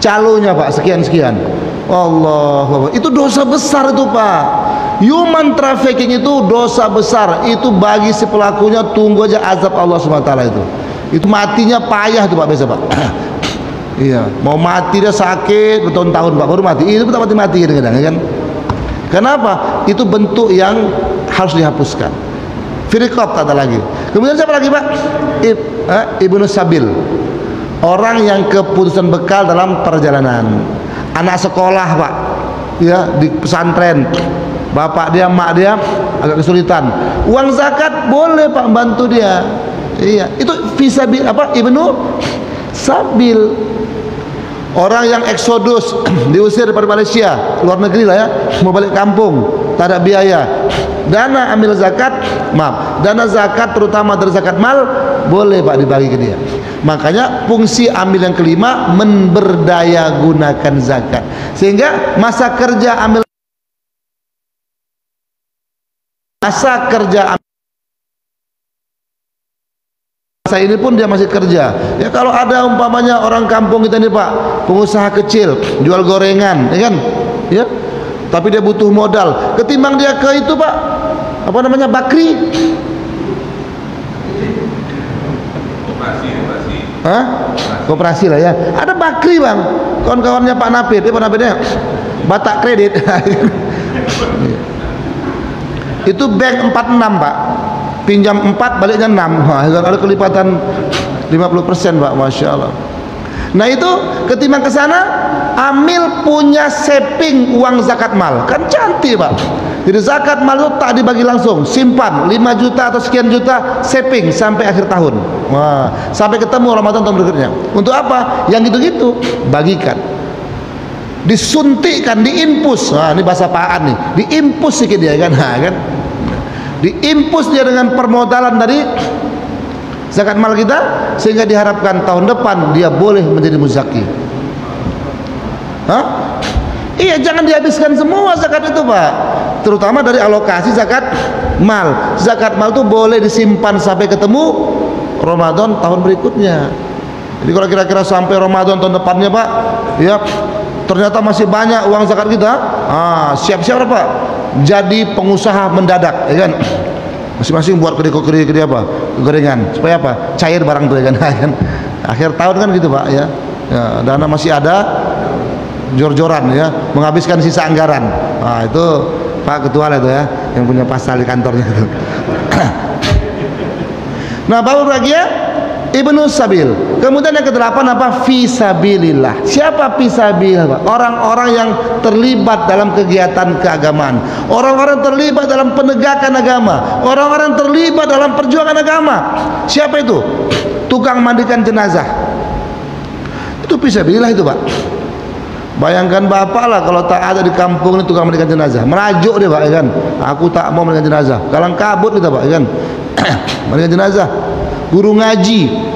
calonya, Pak, sekian-sekian. Allah, itu dosa besar itu, Pak. Human trafficking itu dosa besar. Itu bagi si pelakunya tunggu aja azab Allah SWT itu. Itu matinya payah tuh, Pak, biasa, Pak. Iya, mau mati dia sakit bertahun-tahun, Pak, baru mati. Itu tak mati-mati kadang-kadang, ya kan? Kenapa? Itu bentuk yang harus dihapuskan. Firqab tak ada lagi. Kemudian siapa lagi, Pak? Ibnu Sabil. Orang yang keputusan bekal dalam perjalanan. Anak sekolah, Pak, ya, di pesantren, bapak dia, mak dia agak kesulitan, uang zakat boleh, Pak, bantu dia. Iya, itu fisabil apa? Ibnu Sabil. Orang yang eksodus diusir dari Malaysia, luar negeri lah ya, mau balik kampung, tak ada biaya. Dana ambil zakat, maaf, dana zakat terutama dari zakat mal boleh, Pak, dibagi ke dia. Makanya fungsi ambil yang kelima, memberdaya gunakan zakat, sehingga masa kerja ambil masa ini pun dia masih kerja. Ya, kalau ada umpamanya orang kampung kita ini, Pak, pengusaha kecil jual gorengan, ya kan, ya, tapi dia butuh modal, ketimbang dia ke itu, Pak, apa namanya, bakri, koperasi lah ya, ada bakri, Bang, kawan-kawannya Pak Napid, Pak Napidnya Batak Kredit. Itu bank 46, Pak, pinjam 4 baliknya 6. Wah, ada kelipatan 50%, Pak, Masya Allah. Nah, itu ketimbang ke sana ambil punya saving uang zakat mal, kan cantik, Pak. Jadi zakat mal itu tak dibagi langsung, simpan 5 juta atau sekian juta, saving sampai akhir tahun. Wah, sampai ketemu Ramadan tahun berikutnya. Untuk apa? Yang gitu-gitu bagikan, disuntikkan, diimpus. Nah, ini bahasa apaan nih? Diimpus sedikit dia kan, nah, kan? Diimpus dia dengan permodalan dari zakat mal kita, sehingga diharapkan tahun depan dia boleh menjadi muzaki. Hah? Iya, jangan dihabiskan semua zakat itu, Pak. Terutama dari alokasi zakat mal. Zakat mal itu boleh disimpan sampai ketemu Ramadan tahun berikutnya. Jadi kalau kira-kira sampai Ramadan tahun depannya, Pak, ya ternyata masih banyak uang zakat kita, siap-siap, Pak, jadi pengusaha mendadak, ya kan? masing-masing buat kedi apa, gorengan, supaya apa, cair barang tuh ya kan. Akhir tahun kan gitu Pak ya, dana masih ada, jor-joran ya, menghabiskan sisa anggaran. Nah itu Pak Ketua lah itu ya, yang punya pasal di kantornya itu. Nah baru lagi ya, Ibnu Sabil. Kemudian yang ke-8 apa? Fisabilillah. Siapa fisabilillah? Orang-orang yang terlibat dalam kegiatan keagamaan, orang-orang terlibat dalam penegakan agama, orang-orang terlibat dalam perjuangan agama. Siapa itu? Tukang mandikan jenazah. Itu fisabilillah itu Pak. Bayangkan bapak lah kalau tak ada di kampung ini tukang mandikan jenazah, merajuk dia Pak ya kan. Aku tak mau mandikan jenazah, kalang kabut kita Pak ya kan. Mandikan jenazah. Guru ngaji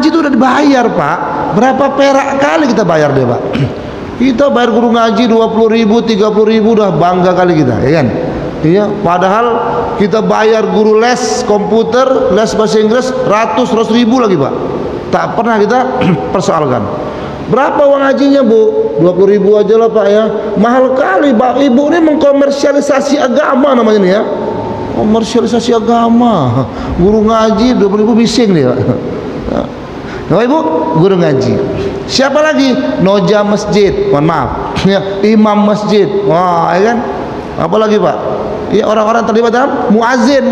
itu udah dibayar Pak, berapa perak kali kita bayar dia Pak. Kita bayar guru ngaji 20.000, 30.000 udah bangga kali kita ya kan. Iya, padahal kita bayar guru les komputer, les bahasa Inggris ratus ribu lagi Pak, tak pernah kita persoalkan. Berapa uang hajinya Bu? 20.000 aja lah Pak ya. Mahal kali Pak, Ibu ini mengkomersialisasi agama namanya nih ya. Komersialisasi agama, guru ngaji 20.000 bising dia. Nah Ibu, guru ngaji. Siapa lagi? Noja masjid, mohon maaf ya, imam masjid. Wah ya kan. Apa lagi Pak? Ya orang-orang terlibat dalam muazin.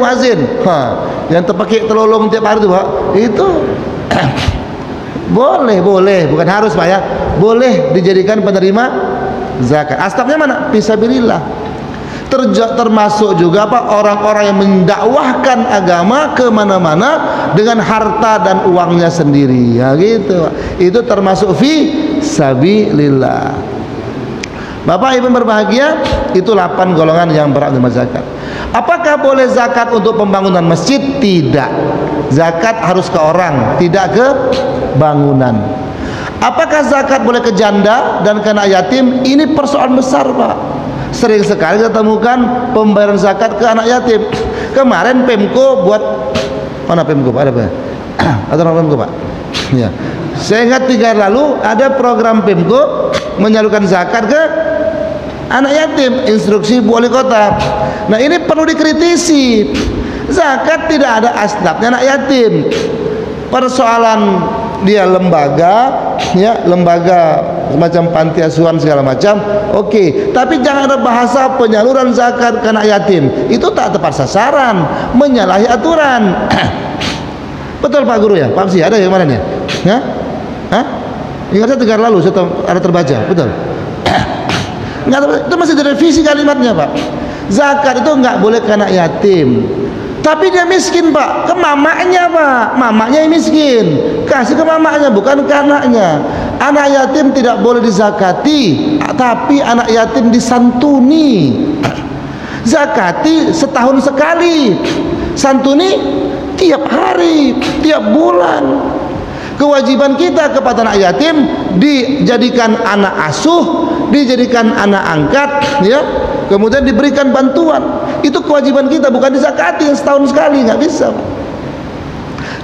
Yang terpakai telolong tiap hari itu Pak. Itu boleh, bukan harus Pak ya. Boleh dijadikan penerima zakat. Asbabnya mana? Fisabilillah. Termasuk juga Pak orang-orang yang mendakwahkan agama ke mana-mana dengan harta dan uangnya sendiri ya gitu. Itu termasuk fisabilillah. Bapak Ibu berbahagia, itu 8 golongan yang berhak menerima zakat. Apakah boleh zakat untuk pembangunan masjid? Tidak. Zakat harus ke orang, tidak ke bangunan. Apakah zakat boleh ke janda dan ke anak yatim? Ini persoalan besar Pak. Sering sekali kita temukan pembayaran zakat ke anak yatim. Kemarin Pemko buat mana Pemko Pak? Ada Pak? Ada orang Pemko Pak? Ya. Saya ingat 3 hari lalu ada program Pemko menyalurkan zakat ke anak yatim, instruksi Bu Wali Kota. Nah ini perlu dikritisi. Zakat tidak ada asbabnya anak yatim. Persoalan dia lembaga ya, lembaga semacam panti asuhan segala macam, oke. Tapi jangan ada bahasa penyaluran zakat ke anak yatim. Itu tak tepat sasaran, menyalahi aturan. Betul Pak Guru ya? Pak Absi ada yang mana nih? Ya? Hah? Ingat saya 3 hari lalu saya ada terbaca, betul. Nggak, itu masih direvisi kalimatnya Pak. Zakat itu nggak boleh ke anak yatim. Tapi dia miskin Pak, ke mamanya Pak, mamanya yang miskin, kasih ke mamanya bukan ke anaknya. Anak yatim tidak boleh dizakati, tapi anak yatim disantuni. Zakati setahun sekali, santuni tiap hari, tiap bulan. Kewajiban kita kepada anak yatim dijadikan anak asuh, dijadikan anak angkat ya, kemudian diberikan bantuan. Itu kewajiban kita, bukan dizakati yang setahun sekali, nggak bisa Pak.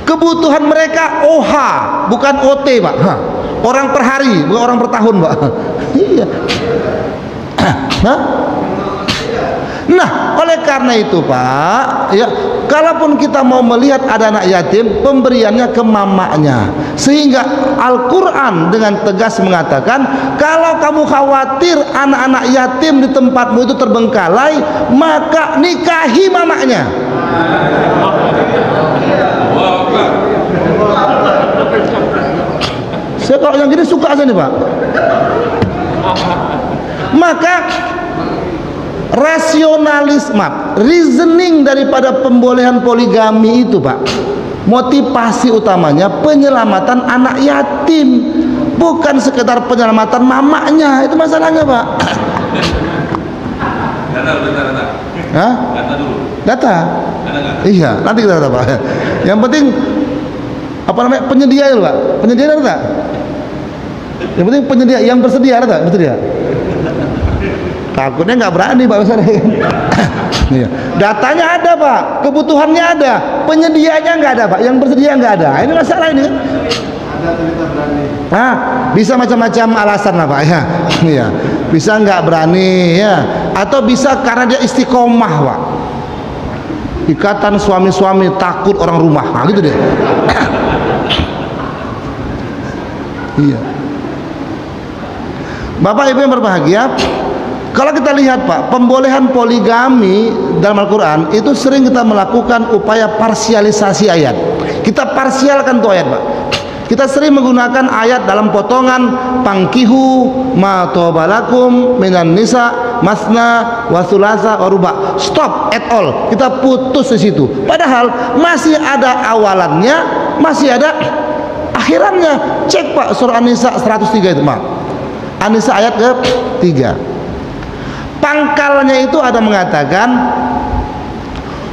Kebutuhan mereka OH bukan OT Pak. Orang per hari bukan orang per tahun Pak. Iya. Nah oleh karena itu Pak ya, kalaupun kita mau melihat ada anak yatim, pemberiannya ke mamanya. Sehingga Al-Quran dengan tegas mengatakan, kalau kamu khawatir anak-anak yatim di tempatmu itu terbengkalai, maka nikahi mamanya. Saya kalau yang gini suka aja nih Pak. Maka rasionalisme, reasoning daripada pembolehan poligami itu Pak, motivasi utamanya penyelamatan anak yatim, bukan sekedar penyelamatan mamanya. Itu masalahnya Pak. Data. Hah? Data dulu. Data? Iya, nanti kita data Pak. Yang penting apa namanya, penyedia itu Pak. Penyedia ada tak? Yang penting penyedia, yang bersedia ada tak? Bersedia? Takutnya nggak berani Pak misalnya. Iya. Datanya ada Pak, kebutuhannya ada, penyedianya nggak ada Pak, yang bersedia nggak ada. Ini masalah ini kan. Ada cerita berani. Nah, bisa macam-macam alasan lah Pak ya. Iya. Bisa nggak berani ya, atau bisa karena dia istiqomah Pak. Ikatan suami-suami takut orang rumah, nah, gitu deh. Iya. Bapak Ibu yang berbahagia, kalau kita lihat Pak, pembolehan poligami dalam Al-Quran itu sering kita melakukan upaya parsialisasi ayat. Kita parsialkan tuh ayat Pak. Kita sering menggunakan ayat dalam potongan pangkihu ma tobalakum minan nisa masna wa thulatha wa ruba. Stop at all. Kita putus di situ. Padahal masih ada awalannya, masih ada akhirannya. Cek Pak surah An-Nisa 103 itu, Mak. An-Nisa ayat ke-3. Pangkalnya itu ada mengatakan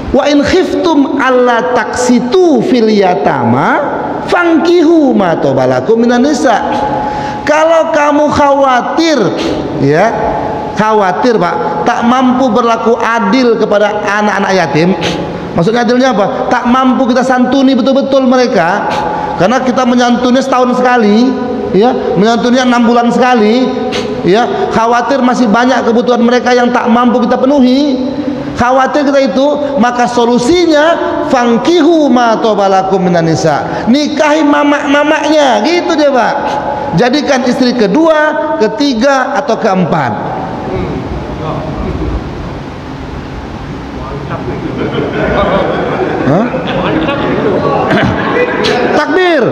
wa in khiftum alla taksitu fil yatama fankihu ma tobalakum minan nisa. Kalau kamu khawatir, ya, khawatir Pak, tak mampu berlaku adil kepada anak-anak yatim. Maksudnya adilnya apa? Tak mampu kita santuni betul-betul mereka, karena kita menyantuni setahun sekali, ya, menyantuni 6 bulan sekali, ya. Khawatir masih banyak kebutuhan mereka yang tak mampu kita penuhi. Khawatir kita itu, maka solusinya fangkihu ma tobalakum minan nisa. Nikahi mamak-mamaknya, gitu deh Pak. Jadikan istri kedua, ketiga atau keempat. Hah? Takbir.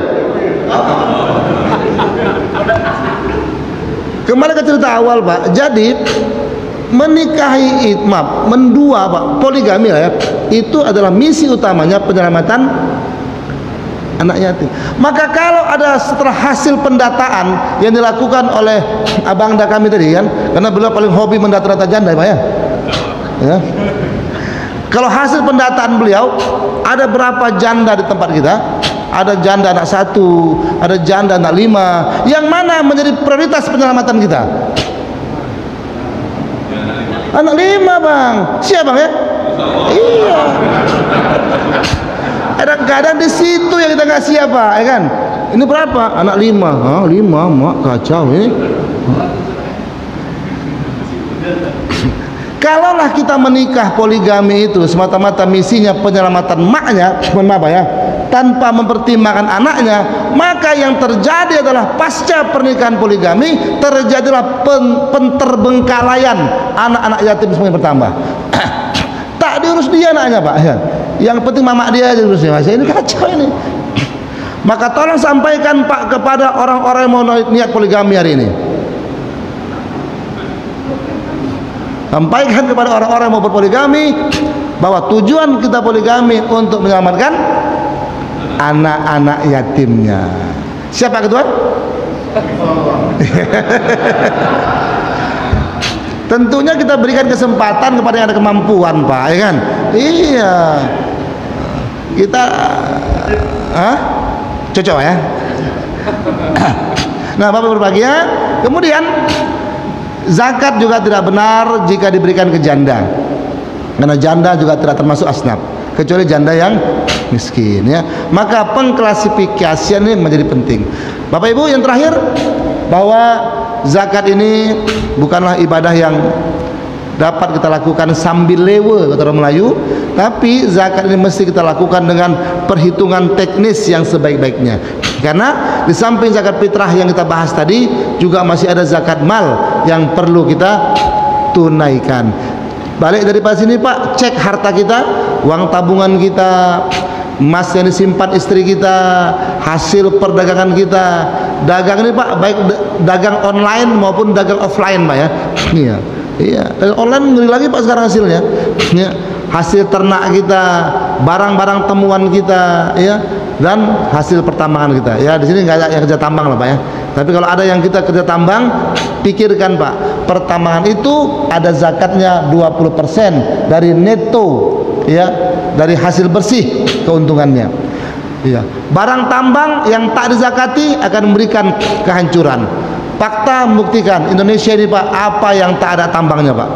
Kembali ke cerita awal Pak. Jadi menikahi mendua Pak, poligami lah ya, itu adalah misi utamanya penyelamatan anak yatim. Maka kalau ada setelah hasil pendataan yang dilakukan oleh abang da kami tadi kan, karena beliau paling hobi mendata-data janda Pak ya. Ya. Kalau hasil pendataan beliau, ada berapa janda di tempat kita? Ada janda anak 1, ada janda anak 5. Yang mana menjadi prioritas penyelamatan kita? Anak 5 Bang. Siapa Bang ya? Iya. Kadang-kadang di situ yang kita nggak siap Pak, ya kan? Ini berapa? Anak 5. Hah, 5 mak kacau ini. Kalaulah kita menikah poligami itu semata-mata misinya penyelamatan maknya, apa ya, tanpa mempertimbangkan anaknya, maka yang terjadi adalah pasca pernikahan poligami terjadilah penterbengkalaian anak-anak yatim semuanya bertambah. Tak diurus dia anaknya Pak ya. Yang penting mamak dia aja diurusnya. Ini kacau ini. Maka tolong sampaikan Pak kepada orang-orang yang mau niat poligami hari ini. Sampaikan kepada orang-orang yang mau berpoligami bahwa tujuan kita poligami untuk menyelamatkan anak-anak yatimnya. Siapa ketua? Tentunya kita berikan kesempatan kepada yang ada kemampuan Pak, ya kan? Iya. Kita cocok ya. Nah Bapak berbahagia. Kemudian zakat juga tidak benar jika diberikan ke janda, karena janda juga tidak termasuk asnaf kecuali janda yang miskin ya. Maka pengklasifikasian ini menjadi penting Bapak Ibu. Yang terakhir, bahwa zakat ini bukanlah ibadah yang dapat kita lakukan sambil lewe kata orang Melayu, tapi zakat ini mesti kita lakukan dengan perhitungan teknis yang sebaik-baiknya. Karena di samping zakat fitrah yang kita bahas tadi, juga masih ada zakat mal yang perlu kita tunaikan. Balik daripada sini Pak, cek harta kita, uang tabungan kita, emas yang disimpan istri kita, hasil perdagangan kita. Dagang ini Pak, baik dagang online maupun dagang offline Pak ya. Iya. Iya, dagang online ngeri lagi Pak sekarang hasilnya. Ya. Hasil ternak kita, barang-barang temuan kita, ya, dan hasil pertambangan kita. Ya, di sini nggak ada yang kerja tambang lah Pak ya. Tapi kalau ada yang kita kerja tambang, pikirkan Pak, pertambangan itu ada zakatnya 20% dari neto, ya, dari hasil bersih keuntungannya. Ya. Barang tambang yang tak dizakati akan memberikan kehancuran. Fakta membuktikan Indonesia ini Pak, apa yang tak ada tambangnya Pak?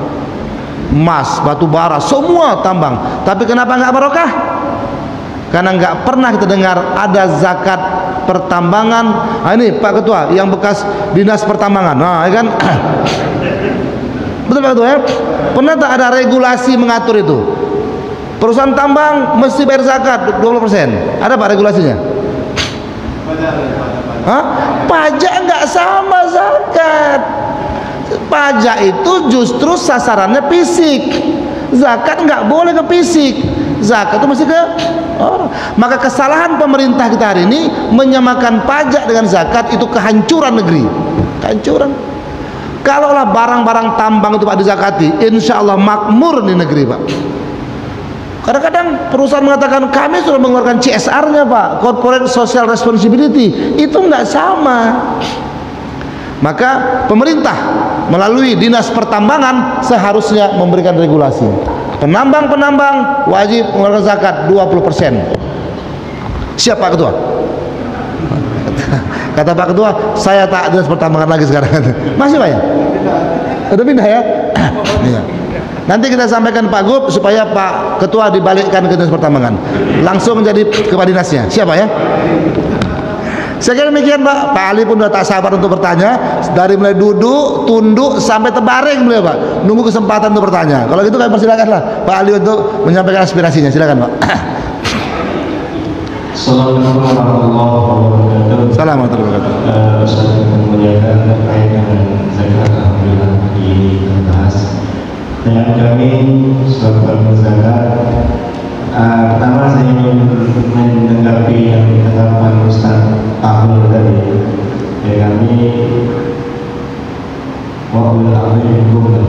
Emas, batu bara, semua tambang. Tapi kenapa nggak barokah? Karena nggak pernah kita dengar ada zakat pertambangan. Nah, ini Pak Ketua yang bekas dinas pertambangan, nah, ya kan? Betul Pak Ketua ya? Pernah tak ada regulasi mengatur itu? Perusahaan tambang mesti bayar zakat 20%. Ada Pak regulasinya? Hah? Pajak nggak sama zakat. Pajak itu justru sasarannya fisik. Zakat nggak boleh ke fisik. Zakat itu mesti ke orang. Maka kesalahan pemerintah kita hari ini menyamakan pajak dengan zakat itu kehancuran negeri. Kehancuran. Kalaulah barang-barang tambang itu Pak dizakati, insya Allah makmur di negeri Pak. Kadang-kadang perusahaan mengatakan kami sudah mengeluarkan CSR-nya Pak, Corporate Social Responsibility. Itu nggak sama. Maka pemerintah melalui Dinas Pertambangan seharusnya memberikan regulasi. Penambang-penambang wajib mengeluarkan zakat 20%. Siap Pak Ketua? Kata Pak Ketua, saya tak Dinas Pertambangan lagi sekarang. Masih Pak ya? Udah pindah ya? Iya. Nanti kita sampaikan Pak Gub supaya Pak Ketua dibalikkan ke Dinas Pertambangan. Langsung jadi kepala dinasnya. Siapa ya? Saya kira demikian Pak. Pak Ali pun sudah tak sabar untuk bertanya. Dari mulai duduk, tunduk sampai terbaring beliau Pak. Nunggu kesempatan untuk bertanya. Kalau gitu kami persilakanlah Pak Ali untuk menyampaikan aspirasinya. Silakan Pak. Assalamualaikum warahmatullahi wabarakatuh. Assalamualaikum warahmatullahi wabarakatuh. Ustaz yang memuliakan terkait dengan zakat, alhamdulillah ini terbahas. Dengan kami selaku zakat, pertama saya ingin menanggapi yang dikatakan Ustaz Abdul tadi. Ya kami wa'ul alim hukum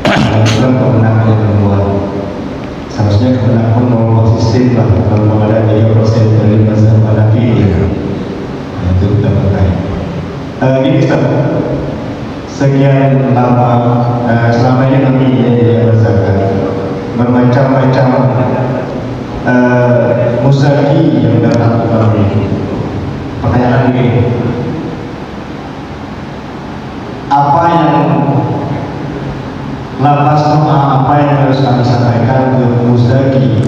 bukan kemenangan yang membuat. Seharusnya kemenangan pun mau konsisten lah kalau ada 3% dari masa Hanafi itu kita terkait. Gini Ustaz, sekian lama selama ini kami jadi berzakat bermacam-macam muzaki yang datang ke kami. Pertanyaan ini, apa yang lapas doa, apa yang harus kami sampaikan ke muzaki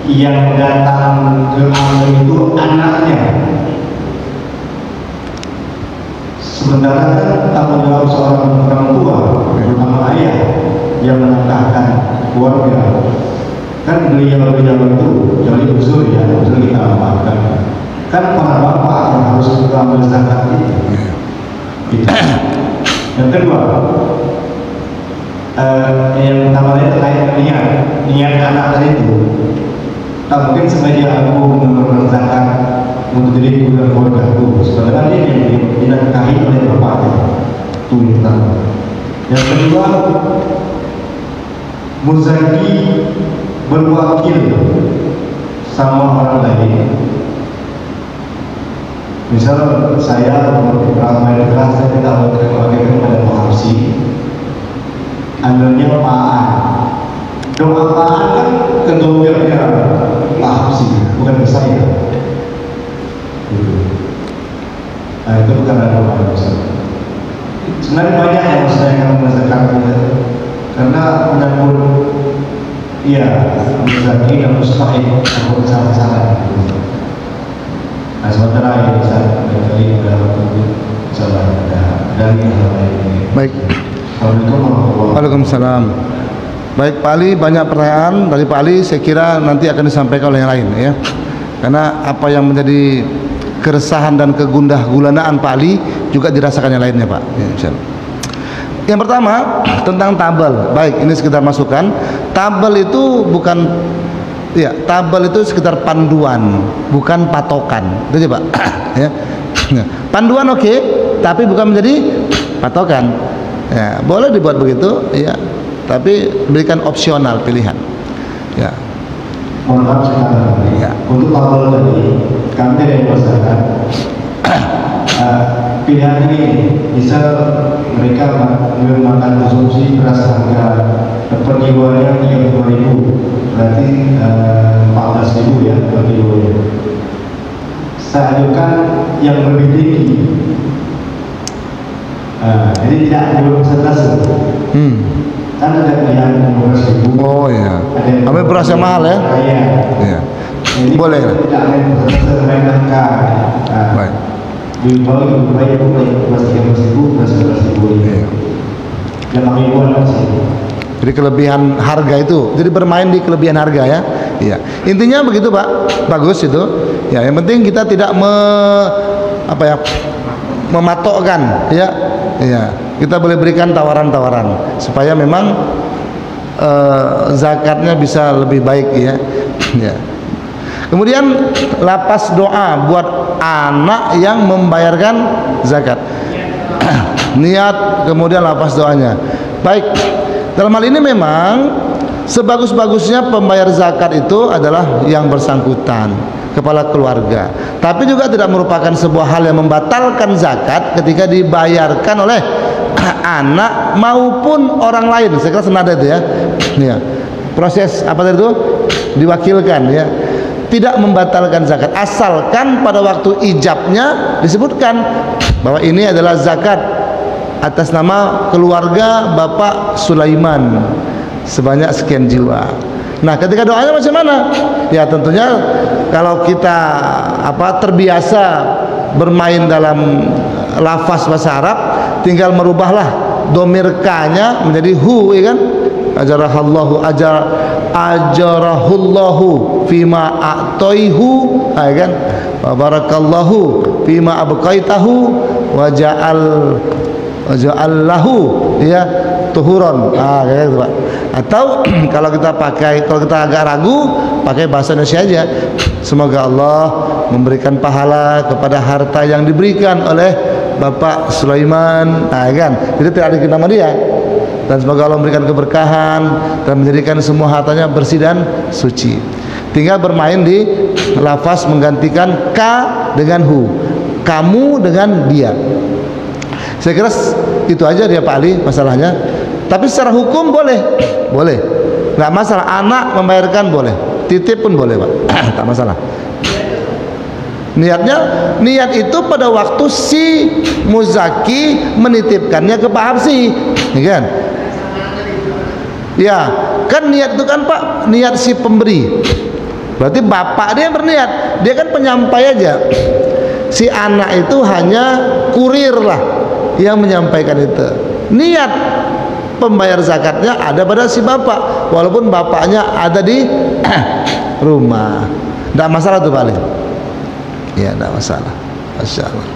yang datang ke kami itu anaknya? Sementara tanggung jawab seorang orang tua, terutama ayah yang menangkahkan keluarga, kan beliau itu jadi usul ya, usul kita maafkan. Kan para bapak yang harus mengambil zakat itu. Yang kedua, yang pertama terkait niat anak tadi itu, tak mungkin sengaja aku mengeluarkan zakat untuk diriku dan keluargaku. Sebenarnya dia yang dinafkahi oleh bapaknya. Itu yang pertama. Yang kedua, muzaki berwakil sama orang lain. Misal saya ramai kelas, saya tidak wakilkan kepada Pak Hamsi, ambilnya Pak Aan. Doa Pak Aan kan kedomirnya Pak Hamsi, bukan ke saya. Nah itu bukan ada doa. Sebenarnya banyak yang saya akan merasakan karena menyambut iya muzaki dan mustahil aku salah. Nah sementara ini saya kembali pada waktu salah dari hal lain. Baik. Assalamualaikum. Waalaikumsalam. Baik Pak Ali, banyak pertanyaan dari Pak Ali. Saya kira nanti akan disampaikan oleh yang lain ya. Karena apa yang menjadi keresahan dan kegundah gulanaan Pak Ali juga dirasakan yang lainnya Pak ya, yang pertama tentang tabel. Baik, ini sekedar masukan. Tabel itu bukan ya, tabel itu sekitar panduan, bukan patokan. Itu aja Pak ya. Panduan oke, tapi bukan menjadi patokan ya. Boleh dibuat begitu ya, tapi berikan opsional pilihan ya. Mohon maaf sekali. Ya. Untuk tabel tadi kami dari masyarakat pilihan ini bisa mereka makan konsumsi beras harga per kilonya 32.000, berarti 14.000 ya per kilonya. Saya ajukan yang lebih tinggi. Jadi tidak belum persentase. Kan ada pilihan 15.000. Oh ya. Kami beras yang mahal ya. Iya. Jadi boleh. Tidak ada persentase mereka. Baik. Lebih baik beras 13.000, beras 11.000. Yang kami buat sih. Jadi kelebihan harga itu, jadi bermain di kelebihan harga ya. Iya. Intinya begitu Pak, bagus itu. Ya, yang penting kita tidak mematokkan, ya. Iya. Kita boleh berikan tawaran-tawaran supaya memang zakatnya bisa lebih baik ya. Ya. Kemudian lapas doa buat anak yang membayarkan zakat. Niat kemudian lapas doanya. Baik. Dalam hal ini memang sebagus-bagusnya pembayar zakat itu adalah yang bersangkutan, kepala keluarga. Tapi juga tidak merupakan sebuah hal yang membatalkan zakat ketika dibayarkan oleh anak maupun orang lain. Saya kira senada itu ya. Ya. Proses apa tadi itu? Diwakilkan ya. Tidak membatalkan zakat asalkan pada waktu ijabnya disebutkan bahwa ini adalah zakat atas nama keluarga Bapak Sulaiman sebanyak sekian jiwa. Nah, ketika doanya macam mana? Ya tentunya kalau kita terbiasa bermain dalam lafaz bahasa Arab, tinggal merubahlah domir ka-nya menjadi hu, ya kan? Ajarahullahu fima a'taihu, ya kan? Wa barakallahu fima abqaitahu wa ja'allahu ya tuhuron. Kayak gitu Pak. Atau kalau kita agak ragu, pakai bahasa Indonesia aja. Semoga Allah memberikan pahala kepada harta yang diberikan oleh Bapak Sulaiman, kan? Jadi tidak ada nama dia. Dan semoga Allah memberikan keberkahan dan menjadikan semua hartanya bersih dan suci. Tinggal bermain di lafaz menggantikan ka dengan hu, kamu dengan dia. Saya kira itu aja dia Pak Ali masalahnya. Tapi secara hukum boleh, nggak masalah. Anak membayarkan boleh, titip pun boleh Pak, tak masalah. Niat itu pada waktu si muzaki menitipkannya ke Pak Habsi, ya kan? Ya, kan niat itu kan Pak, niat si pemberi. Berarti bapak dia yang berniat, dia kan penyampai aja. Si anak itu hanya kurir lah yang menyampaikan itu. Niat pembayar zakatnya ada pada si bapak, walaupun bapaknya ada di rumah. Tidak masalah tuh Pak Ali. Ya, tidak masalah. Masya Allah.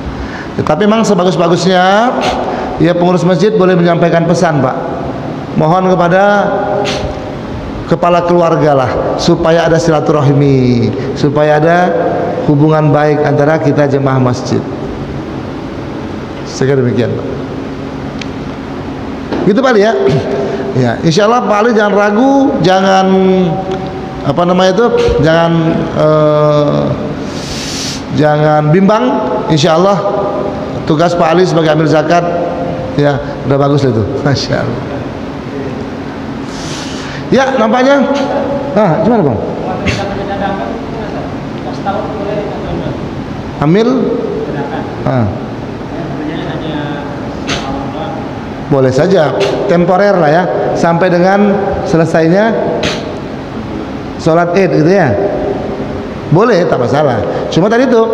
Tetapi memang sebagus-bagusnya ya pengurus masjid boleh menyampaikan pesan Pak. Mohon kepada kepala keluarga lah supaya ada silaturahmi, supaya ada hubungan baik antara kita jemaah masjid. Saya kira demikian Pak. Gitu Pak Ali ya. Ya, insya Allah Pak Ali jangan ragu, jangan jangan bimbang. Insya Allah tugas Pak Ali sebagai amil zakat ya udah bagus itu. Masya Allah. Ya nampaknya. Gimana Bang? Amil? Boleh saja, temporer lah ya, sampai dengan selesainya sholat Id gitu ya. Boleh, tak masalah. Cuma tadi itu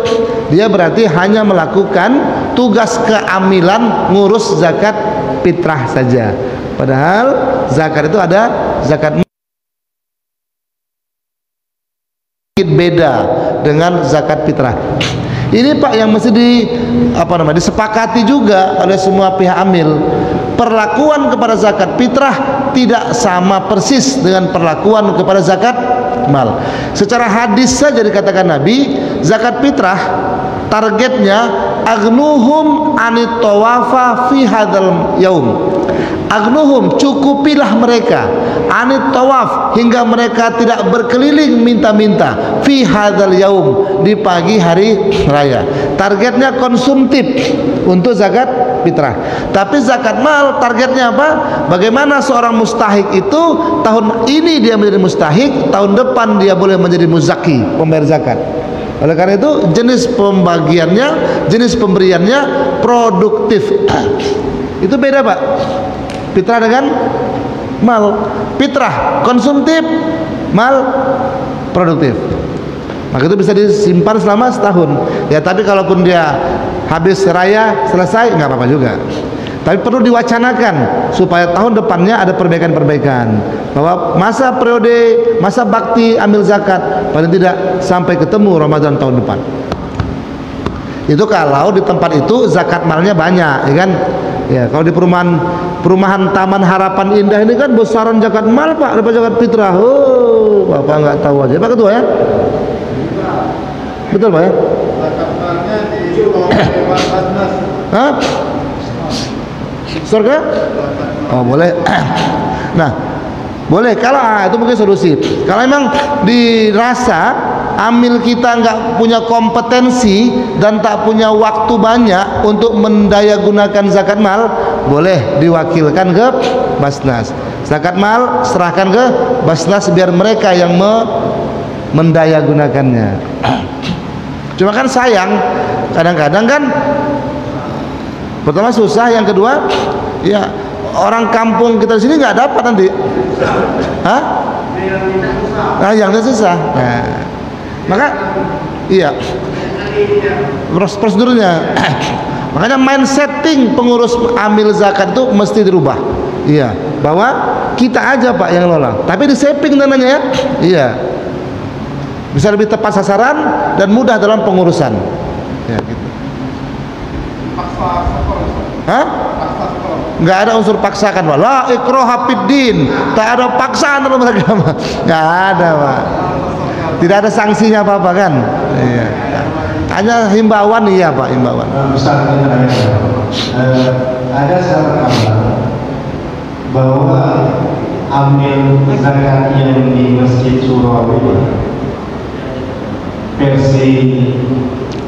dia berarti hanya melakukan tugas keamilan ngurus zakat fitrah saja. Padahal zakat itu ada zakat beda dengan zakat fitrah. Ini Pak yang mesti disepakati juga oleh semua pihak amil. Perlakuan kepada zakat fitrah tidak sama persis dengan perlakuan kepada zakat mal. Secara hadis saja dikatakan Nabi, zakat fitrah targetnya agnuhum anit tawafa fi hadzal yaum. Agnuhum, cukupilah mereka anit tawaf, hingga mereka tidak berkeliling minta-minta fi hadzal yaum, di pagi hari raya. Targetnya konsumtif untuk zakat fitrah. Tapi zakat mal targetnya apa? Bagaimana seorang mustahik itu tahun ini dia menjadi mustahik, tahun depan dia boleh menjadi muzaki, pembayar zakat. Oleh karena itu jenis pembagiannya, jenis pemberiannya produktif. Itu beda Pak. Fitrah dengan mal. Fitrah konsumtif, mal produktif. Maka itu bisa disimpan selama setahun. Ya tapi kalaupun dia habis raya selesai nggak apa-apa juga. Tapi perlu diwacanakan supaya tahun depannya ada perbaikan-perbaikan, bahwa masa bakti ambil zakat paling tidak sampai ketemu Ramadan tahun depan. Itu kalau di tempat itu zakat malnya banyak, ya kan? Ya, kalau di perumahan Taman Harapan Indah ini kan besaran zakat mal Pak daripada zakat fitrah. Oh, Bapak nggak tahu aja, Pak Ketua ya? Betul Pak ya? Zakat malnya di Basnas. Hah? Surga? Oh boleh. Nah, boleh kalau itu mungkin solusi. Kalau memang dirasa amil kita nggak punya kompetensi dan tak punya waktu banyak untuk mendayagunakan zakat mal, boleh diwakilkan ke Basnas. Zakat mal serahkan ke Basnas biar mereka yang mendayagunakannya. Cuma kan sayang, kadang-kadang kan pertama susah, yang kedua ya orang kampung kita di sini nggak dapat nanti. Hah? Nah, yang susah. Nah, maka iya prosedurnya. Makanya mindsetting pengurus amil zakat itu mesti dirubah. Iya, bahwa kita aja Pak yang lola, tapi di shaping namanya ya. Iya, bisa lebih tepat sasaran dan mudah dalam pengurusan. Ya gitu. Hah? Nggak ada unsur paksakan Pak. La ikraha fiddin. Tak ada paksaan dalam agama. Nggak ada Pak. Tidak ada sanksinya apa-apa kan? Iya. Hanya himbauan iya Pak, himbauan. Ustaz, ada salah kabar bahwa amil zakat yang di Masjid Surau versi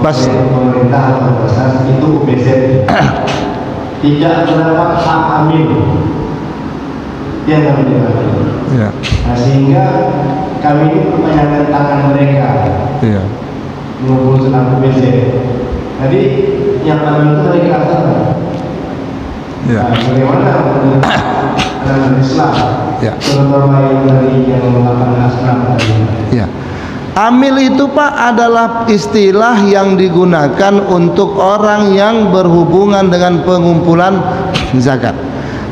pemerintah atau Basnas itu UPZ tidak mendapat hak amil yang kami dapat. Ya. Nah, sehingga kami ini perpanjangan tangan mereka mengumpul tentang UPZ. Jadi yang amil itu mereka asal. Ya. Nah, bagaimana menurut pandangan Islam? Ya. Terutama yang melakukan asnaf tadi. Ya. Amil itu Pak adalah istilah yang digunakan untuk orang yang berhubungan dengan pengumpulan zakat.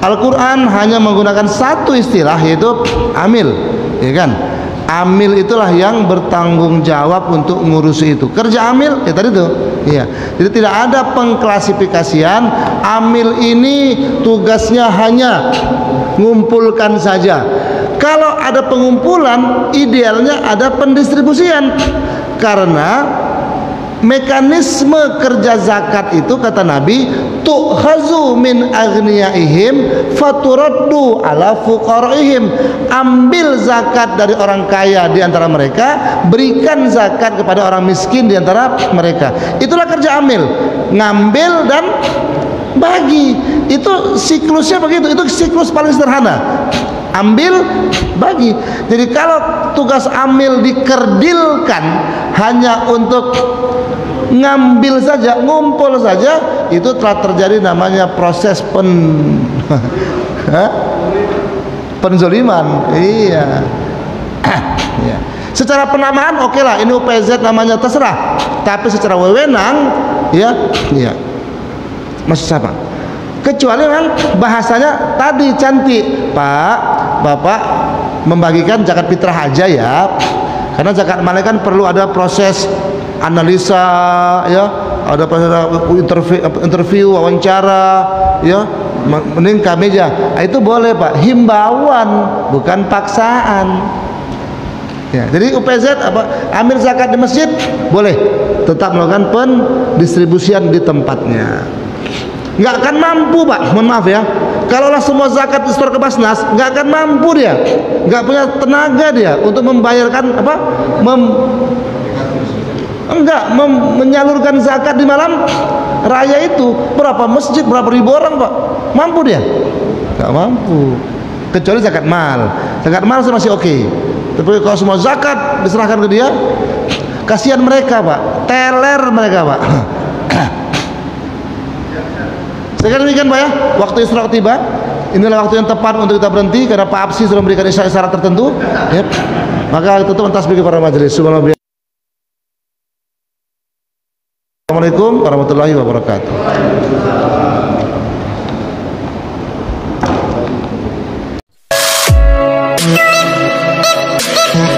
Al-Quran hanya menggunakan satu istilah, yaitu amil, ya kan? Amil itulah yang bertanggung jawab untuk ngurusi itu. Kerja amil ya tadi itu. Iya. Jadi tidak ada pengklasifikasian amil ini tugasnya hanya ngumpulkan saja. Kalau ada pengumpulan, idealnya ada pendistribusian, karena mekanisme kerja zakat itu kata Nabi, tu'khazu min aghniyaihim faturaddu ala fuqaraihim. Ambil zakat dari orang kaya di antara mereka, berikan zakat kepada orang miskin di antara mereka. Itulah kerja amil, ngambil dan bagi. Itu siklusnya begitu. Itu siklus paling sederhana. Ambil, bagi. Jadi kalau tugas amil dikerdilkan hanya untuk ngambil saja, ngumpul saja, itu telah terjadi namanya proses penzoliman. Iya. Ya. Secara penamaan oke lah, ini UPZ namanya terserah. Tapi secara wewenang, ya, masih sama. Kecuali kan bahasanya tadi cantik, Pak, Bapak membagikan zakat fitrah aja ya, karena zakat mal kan perlu ada proses analisa, ya, ada proses interview, wawancara, ya, mending kami aja. Itu boleh Pak, himbauan bukan paksaan. Ya, jadi UPZ ambil zakat di masjid boleh, tetap melakukan pendistribusian di tempatnya. Nggak akan mampu Pak, mohon maaf ya, kalaulah semua zakat disetor ke Basnas, nggak akan mampu dia, nggak punya tenaga dia untuk membayarkan menyalurkan zakat di malam raya itu. Berapa masjid, berapa ribu orang Pak, mampu dia? Nggak mampu, kecuali zakat mal. Zakat mal masih oke. Tapi kalau semua zakat diserahkan ke dia, kasihan mereka Pak, teler mereka Pak. Sekarang demikian Pak ya, waktu istirahat tiba. Inilah waktu yang tepat untuk kita berhenti karena Pak Absi sudah memberikan isyarat tertentu. Yep. Maka tutup tasbih para majelis. Subhanallah. Assalamualaikum warahmatullahi wabarakatuh. Thank